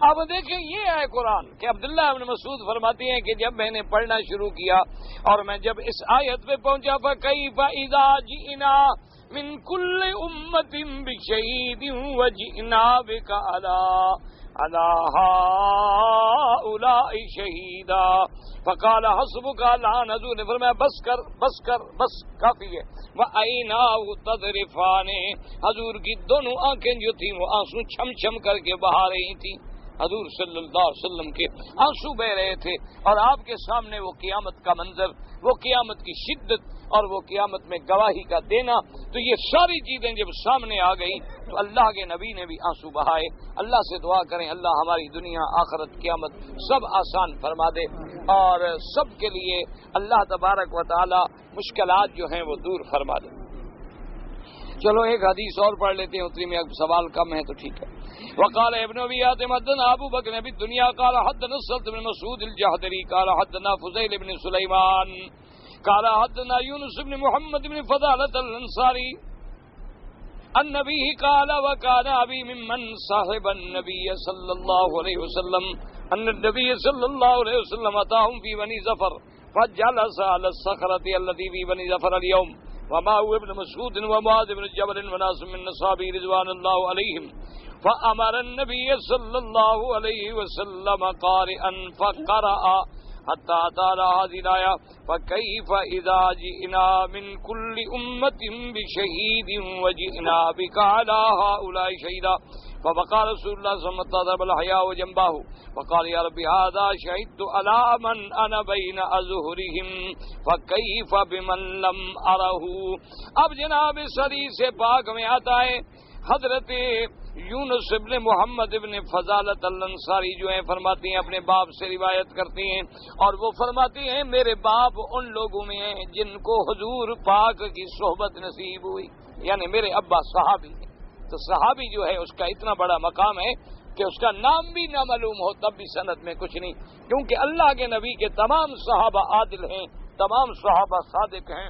اب دیکھیں یہ ہے قرآن کہ عبداللہ ابن مسعود فرماتے ہیں کہ جب میں نے پڑھنا شروع کیا اور میں جب اس آیت پہ پہنچا فَكَيْفَ إِذَا جِئْنَا مِنْ كُلِّ أُمَّةٍ بِشَهِيدٍ وَجِئْنَا بِكَ عَلَىٰ علی ہؤلاء شہیدا فقال حسبک الآن، حضور نے فرمایا بس کر بس کر بس کافی ہے. وعیناہ تذرفان، حضور کی دونوں آنکھیں جو تھیں وہ آنسو چھم چھم کر کے بہا رہی تھیں. حضور صلی اللہ علیہ وسلم کے آنسو بہ رہے تھے اور آپ کے سامنے وہ قیامت کا منظر، وہ قیامت کی شدت اور وہ قیامت میں گواہی کا دینا، تو یہ ساری چیزیں جب سامنے آ گئی تو اللہ کے نبی نے بھی آنسو بہائے. اللہ سے دعا کریں اللہ ہماری دنیا آخرت قیامت سب آسان فرما دے اور سب کے لیے اللہ تبارک و تعالی مشکلات جو ہیں وہ دور فرما دے. چلو ایک حدیث اور پڑھ لیتے ہیں، اتنی میں سوال کم ہے تو ٹھیک ہے. وقال ابن ابي حاتم حدثنا ابو بكر بن الدنيا قال حدثنا السلط بن مسعود الجهدري قال حدثنا فضيل بن سليمان قال حدثنا يونس بن محمد بن فضالة الانصاري النبي قال وكان ابي ممن صاحب النبي صلى الله عليه وسلم ان النبي صلى الله عليه وسلم اتاهم في بني ظفر فجلس على الصخرة التي في بني ظفر اليوم وما هو ابن مسعود ومعاذ بن جبل وناس من اصحابه رضوان الله عليهم فأمر النبي صلى الله عليه وسلم قارئا فقرأ حتى أتى هذه الآية فكيف إذا جئنا من كل أمة بشهيد وجئنا بك على هؤلاء شهيدا فبقى رسول الله صلى الله عليه وسلم ضرب الحياء وجنبه وقال يا رب هذا شهدت على من أنا بين أظهرهم فكيف بمن لم أره. اب جناب سری سے پاک میں آتا ہے حضرت یونس ابن محمد ابن فضالت الانصاری جو ہیں فرماتی ہیں اپنے باپ سے روایت کرتی ہیں اور وہ فرماتی ہیں میرے باپ ان لوگوں میں ہیں جن کو حضور پاک کی صحبت نصیب ہوئی، یعنی میرے ابا صحابی ہیں. تو صحابی جو ہے اس کا اتنا بڑا مقام ہے کہ اس کا نام بھی نہ معلوم ہو تب بھی سند میں کچھ نہیں، کیونکہ اللہ کے نبی کے تمام صحابہ عادل ہیں، تمام صحابہ صادق ہیں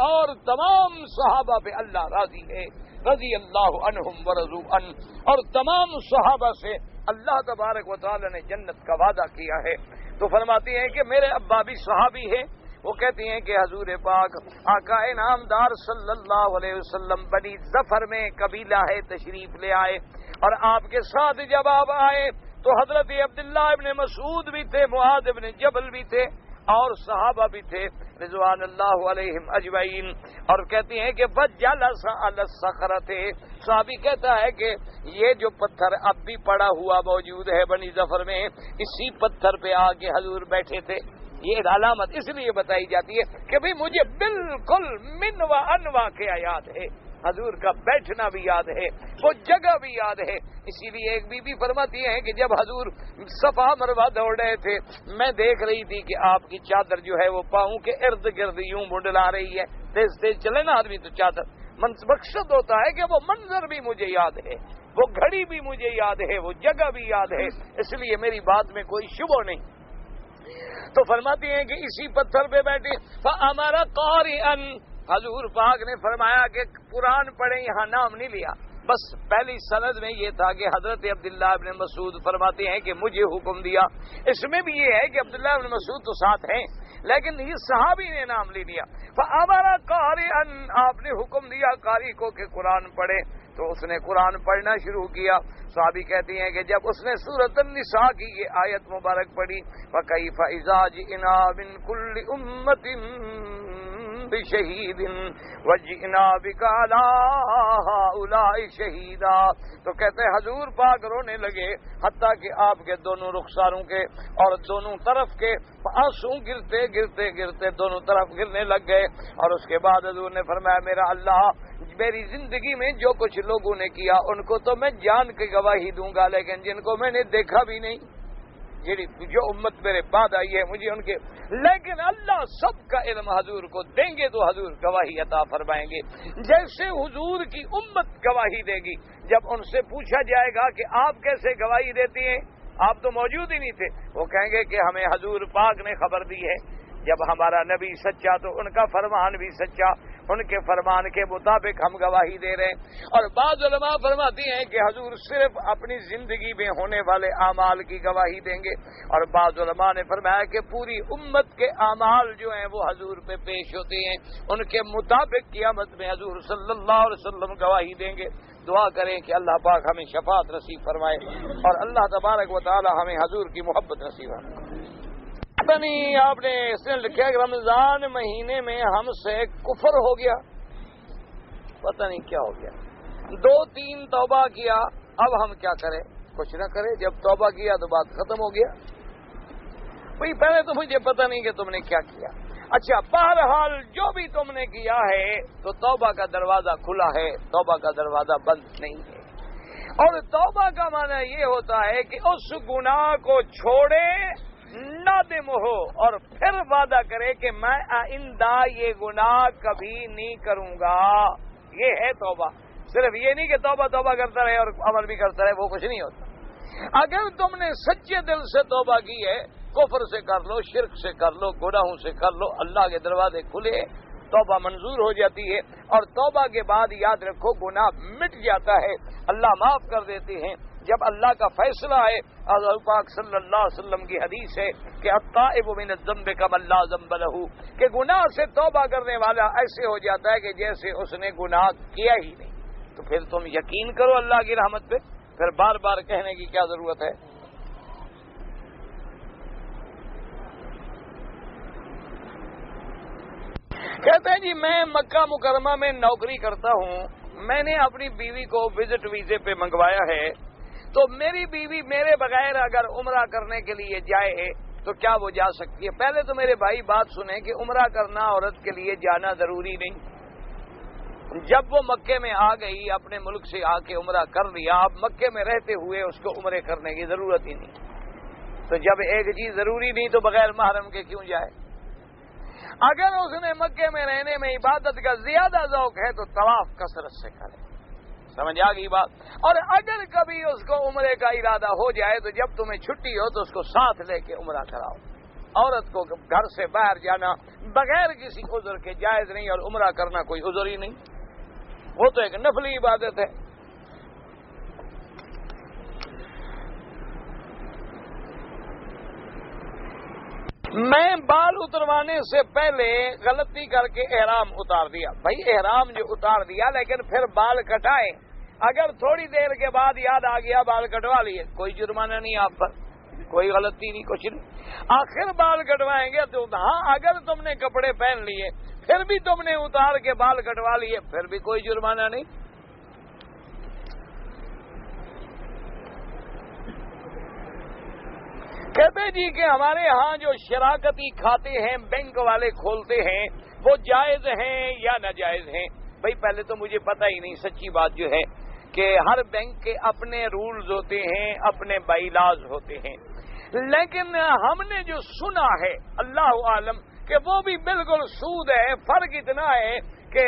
اور تمام صحابہ پہ اللہ راضی ہے رضی اللہ عنہم ورضوا عنہ، اور تمام صحابہ سے اللہ تبارک و تعالی نے جنت کا وعدہ کیا ہے. تو فرماتی ہیں کہ میرے ابا بھی صحابی ہیں. وہ کہتی ہیں کہ حضور پاک آقا انعامدار صلی اللہ علیہ وسلم بنی ظفر میں قبیلہ ہے تشریف لے آئے اور آپ کے ساتھ جب آپ آئے تو حضرت عبداللہ ابن مسعود بھی تھے، معاذ ابن جبل بھی تھے اور صحابہ بھی تھے رضوان اللہ علیہم اجمعین. اور کہتی ہیں کہ فجلس علی الصخرۃ، صحابی کہتا ہے کہ یہ جو پتھر اب بھی پڑا ہوا موجود ہے بنی ظفر میں، اسی پتھر پہ آ کے حضور بیٹھے تھے. یہ علامت اس لیے بتائی جاتی ہے کہ بھئی مجھے بالکل من و ان واقعہ یاد ہے، حضور کا بیٹھنا بھی یاد ہے، وہ جگہ بھی یاد ہے. اسی لیے ایک بی بی فرماتی ہیں کہ جب حضور صفا مروہ دوڑ رہے تھے میں دیکھ رہی تھی کہ آپ کی چادر جو ہے وہ پاؤں کے ارد گرد یوں منڈلا رہی ہے، تیز تیز چلے نا آدمی تو چادر. مقصد ہوتا ہے کہ وہ منظر بھی مجھے یاد ہے، وہ گھڑی بھی مجھے یاد ہے، وہ جگہ بھی یاد ہے، اس لیے میری بات میں کوئی شبہ نہیں. تو فرماتی ہیں کہ اسی پتھر پہ بیٹھے فَأَمَرَ قَارِئًا، حضور پاک نے فرمایا کہ قرآن پڑھیں، یہاں نام نہیں لیا. بس پہلی سند میں یہ تھا کہ حضرت عبداللہ ابن مسعود فرماتے ہیں کہ مجھے حکم دیا. اس میں بھی یہ ہے کہ عبداللہ ابن مسعود تو ساتھ ہیں لیکن یہ صحابی نے نام لے لیا. فَأَمَرَ قَارِئًا، آپ نے حکم دیا قاری کو کہ قرآن پڑھے، تو اس نے قرآن پڑھنا شروع کیا. صحابی کہتی ہیں کہ جب اس نے سورۃ النساء کی یہ آیت مبارک پڑھی وَكَيْفَ إِذَا جِئْنَا مِنْ كُلِّ أُمَّةٍ بِشَهِيدٍ وَجِئْنَا بِكَ عَلَىٰ هَٰؤُلَاءِ شَهِيدًا، تو کہتے ہیں حضور پاک رونے لگے حتیٰ کہ آپ کے دونوں رخساروں کے اور دونوں طرف کے آنسو گرتے گرتے گرتے دونوں طرف گرنے لگ گئے. اور اس کے بعد حضور نے فرمایا میرا اللہ میری زندگی میں جو کچھ لوگوں نے کیا ان کو تو میں جان کے گواہی دوں گا، لیکن جن کو میں نے دیکھا بھی نہیں، جو امت میرے بعد آئی ہے مجھے ان کے، لیکن اللہ سب کا علم حضور کو دیں گے تو حضور گواہی عطا فرمائیں گے. جیسے حضور کی امت گواہی دے گی، جب ان سے پوچھا جائے گا کہ آپ کیسے گواہی دیتی ہیں، آپ تو موجود ہی نہیں تھے، وہ کہیں گے کہ ہمیں حضور پاک نے خبر دی ہے. جب ہمارا نبی سچا تو ان کا فرمان بھی سچا، ان کے فرمان کے مطابق ہم گواہی دے رہے ہیں. اور بعض علماء فرماتی ہیں کہ حضور صرف اپنی زندگی میں ہونے والے اعمال کی گواہی دیں گے، اور بعض علماء نے فرمایا کہ پوری امت کے اعمال جو ہیں وہ حضور پہ پیش ہوتے ہیں، ان کے مطابق قیامت میں حضور صلی اللہ علیہ وسلم گواہی دیں گے. دعا کریں کہ اللہ پاک ہمیں شفاعت نصیب فرمائے اور اللہ تبارک و تعالی ہمیں حضور کی محبت نصیب فرمائے۔ پتہ نہیں آپ نے اس نے لکھا کہ رمضان مہینے میں ہم سے کفر ہو گیا، پتہ نہیں کیا ہو گیا، 2-3 توبہ کیا، اب ہم کیا کریں؟ کچھ نہ کرے، جب توبہ کیا تو بات ختم ہو گیا۔ بھئی پہلے تو مجھے پتہ نہیں کہ تم نے کیا کیا۔ اچھا، بہرحال جو بھی تم نے کیا ہے تو توبہ کا دروازہ کھلا ہے، توبہ کا دروازہ بند نہیں ہے۔ اور توبہ کا معنی یہ ہوتا ہے کہ اس گناہ کو چھوڑے، نادم ہو اور پھر وعدہ کرے کہ میں آئندہ یہ گناہ کبھی نہیں کروں گا۔ یہ ہے توبہ۔ صرف یہ نہیں کہ توبہ توبہ کرتا رہے اور عمل بھی کرتا رہے، وہ کچھ نہیں ہوتا۔ اگر تم نے سچے دل سے توبہ کی ہے، کفر سے کر لو، شرک سے کر لو، گناہوں سے کر لو، اللہ کے دروازے کھلے، توبہ منظور ہو جاتی ہے۔ اور توبہ کے بعد یاد رکھو گناہ مٹ جاتا ہے، اللہ معاف کر دیتے ہیں۔ جب اللہ کا فیصلہ ہے، حضرت پاک صلی اللہ علیہ وسلم کی حدیث ہے کہ التائب من الذنب کمن لا ذنب لہ، کہ گناہ سے توبہ کرنے والا ایسے ہو جاتا ہے کہ جیسے اس نے گناہ کیا ہی نہیں۔ تو پھر تم یقین کرو اللہ کی رحمت پہ، پھر بار بار کہنے کی کیا ضرورت ہے؟ کہتے ہیں جی میں مکہ مکرمہ میں نوکری کرتا ہوں، میں نے اپنی بیوی کو وزٹ ویزے پہ منگوایا ہے، تو میری بیوی میرے بغیر اگر عمرہ کرنے کے لیے جائے تو کیا وہ جا سکتی ہے؟ پہلے تو میرے بھائی بات سنیں کہ عمرہ کرنا عورت کے لیے جانا ضروری نہیں۔ جب وہ مکے میں آ گئی، اپنے ملک سے آ کے عمرہ کر لیا، اب مکے میں رہتے ہوئے اس کو عمرے کرنے کی ضرورت ہی نہیں۔ تو جب ایک چیز ضروری نہیں تو بغیر محرم کے کیوں جائے؟ اگر اس نے مکے میں رہنے میں عبادت کا زیادہ ذوق ہے تو طواف کثرت سے کرے، سمجھ آ گئی بات؟ اور اگر کبھی اس کو عمرے کا ارادہ ہو جائے تو جب تمہیں چھٹی ہو تو اس کو ساتھ لے کے عمرہ کراؤ۔ عورت کو گھر سے باہر جانا بغیر کسی عذر کے جائز نہیں، اور عمرہ کرنا کوئی عذر ہی نہیں، وہ تو ایک نفلی عبادت ہے۔ میں بال اتروانے سے پہلے غلطی کر کے احرام اتار دیا۔ بھائی احرام جو اتار دیا لیکن پھر بال کٹائے، اگر تھوڑی دیر کے بعد یاد آ گیا بال کٹوا لیے، کوئی جرمانہ نہیں آپ پر، کوئی غلطی نہیں، کچھ نہیں۔ آخر بال کٹوائیں گے تو ہاں، اگر تم نے کپڑے پہن لیے پھر بھی تم نے اتار کے بال کٹوا لیے، پھر بھی کوئی جرمانہ نہیں۔ کہتے جی کہ ہمارے ہاں جو شراکتی کھاتے ہیں بینک والے کھولتے ہیں وہ جائز ہیں یا ناجائز ہیں؟ بھائی پہلے تو مجھے پتہ ہی نہیں، سچی بات جو ہے کہ ہر بینک کے اپنے رولز ہوتے ہیں، اپنے بائی لاز ہوتے ہیں، لیکن ہم نے جو سنا ہے اللہ عالم کہ وہ بھی بالکل سود ہے۔ فرق اتنا ہے کہ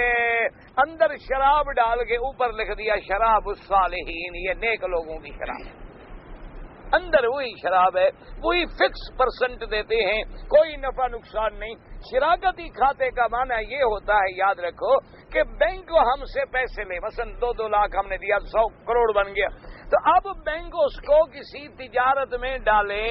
اندر شراب ڈال کے اوپر لکھ دیا شراب الصالحین، یہ نیک لوگوں کی شراب ہے، اندر وہی شراب ہے، وہی فکس پرسنٹ دیتے ہیں، کوئی نفع نقصان نہیں۔ شراکتی کھاتے کا معنی یہ ہوتا ہے، یاد رکھو کہ بینک کو ہم سے پیسے لے، مثلا 2 لاکھ ہم نے دیا، 100 کروڑ بن گیا، تو اب بینک اس کو کسی تجارت میں ڈالے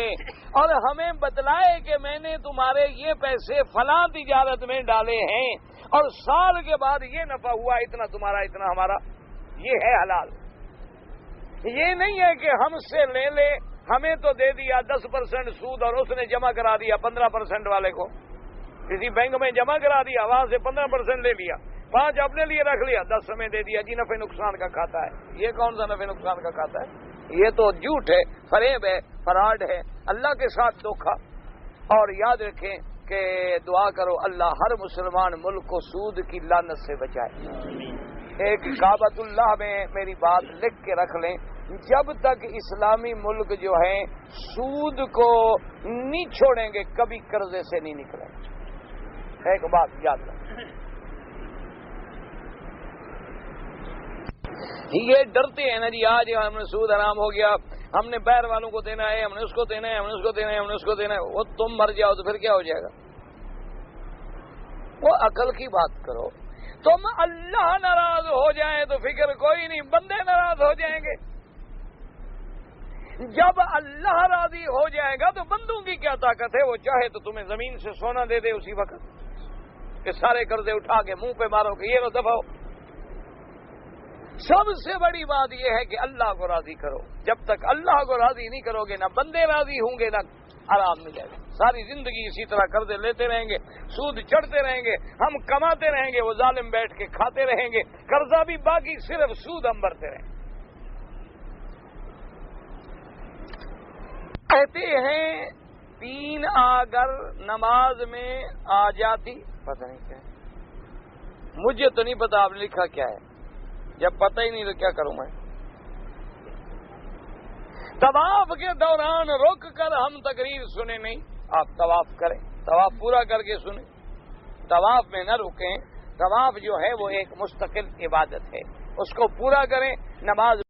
اور ہمیں بتلائے کہ میں نے تمہارے یہ پیسے فلاں تجارت میں ڈالے ہیں اور سال کے بعد یہ نفع ہوا، اتنا تمہارا اتنا ہمارا، یہ ہے حلال۔ یہ نہیں ہے کہ ہم سے لے لے، ہمیں تو دے دیا 10% سود اور اس نے جمع کرا دیا 15% والے کو، کسی بینک میں جمع کرا دیا، وہاں سے 15% لے لیا، 5 اپنے لیے رکھ لیا، 10 ہمیں دے دیا، جی نفع نقصان کا کھاتا ہے۔ یہ کون سا نفع نقصان کا کھاتا ہے؟ یہ تو جھوٹ ہے، فریب ہے، فراڈ ہے، اللہ کے ساتھ دھوکا۔ اور یاد رکھیں کہ دعا کرو اللہ ہر مسلمان ملک کو سود کی لعنت سے بچائے۔ ایک کعبۃ اللہ میں میری بات لکھ کے رکھ لیں، جب تک اسلامی ملک جو ہیں سود کو نہیں چھوڑیں گے کبھی قرضے سے نہیں نکلیں گے۔ ایک بات یاد رکھیں، یہ ڈرتے ہیں نا جی آج ہم نے سود حرام ہو گیا، ہم نے باہر والوں کو دینا ہے، ہم نے اس کو دینا ہے، ہم نے اس کو دینا ہے، ہم نے اس کو دینا ہے، وہ تم مر جاؤ تو پھر کیا ہو جائے گا؟ وہ عقل کی بات کرو۔ تم اللہ ناراض ہو جائے تو فکر کوئی نہیں، بندے ناراض ہو جائیں گے۔ جب اللہ راضی ہو جائے گا تو بندوں کی کیا طاقت ہے؟ وہ چاہے تو تمہیں زمین سے سونا دے دے اسی وقت کہ سارے قرضے اٹھا کے منہ پہ مارو کہ یہ لو دفعہ ہو۔ سب سے بڑی بات یہ ہے کہ اللہ کو راضی کرو. جب تک اللہ کو راضی نہیں کرو گے نہ بندے راضی ہوں گے نہ آرام ملے گا. ساری زندگی اسی طرح قرضے لیتے رہیں گے, سود چڑھتے رہیں گے, ہم کماتے رہیں گے, وہ ظالم بیٹھ کے کھاتے رہیں گے, قرضہ بھی باقی, صرف سود ہم بھرتے رہیں گے. کہتے ہیں 3 اگر نماز میں آ جاتی, پتہ نہیں کیا, مجھے تو نہیں پتا آپ نے لکھا کیا ہے. جب پتہ ہی نہیں تو کیا کروں میں. طواف کے دوران رک کر ہم تقریر سنیں نہیں, آپ طواف کریں, طواف پورا کر کے سنیں, طواف میں نہ رکیں. طواف جو ہے وہ ایک مستقل عبادت ہے, اس کو پورا کریں. نماز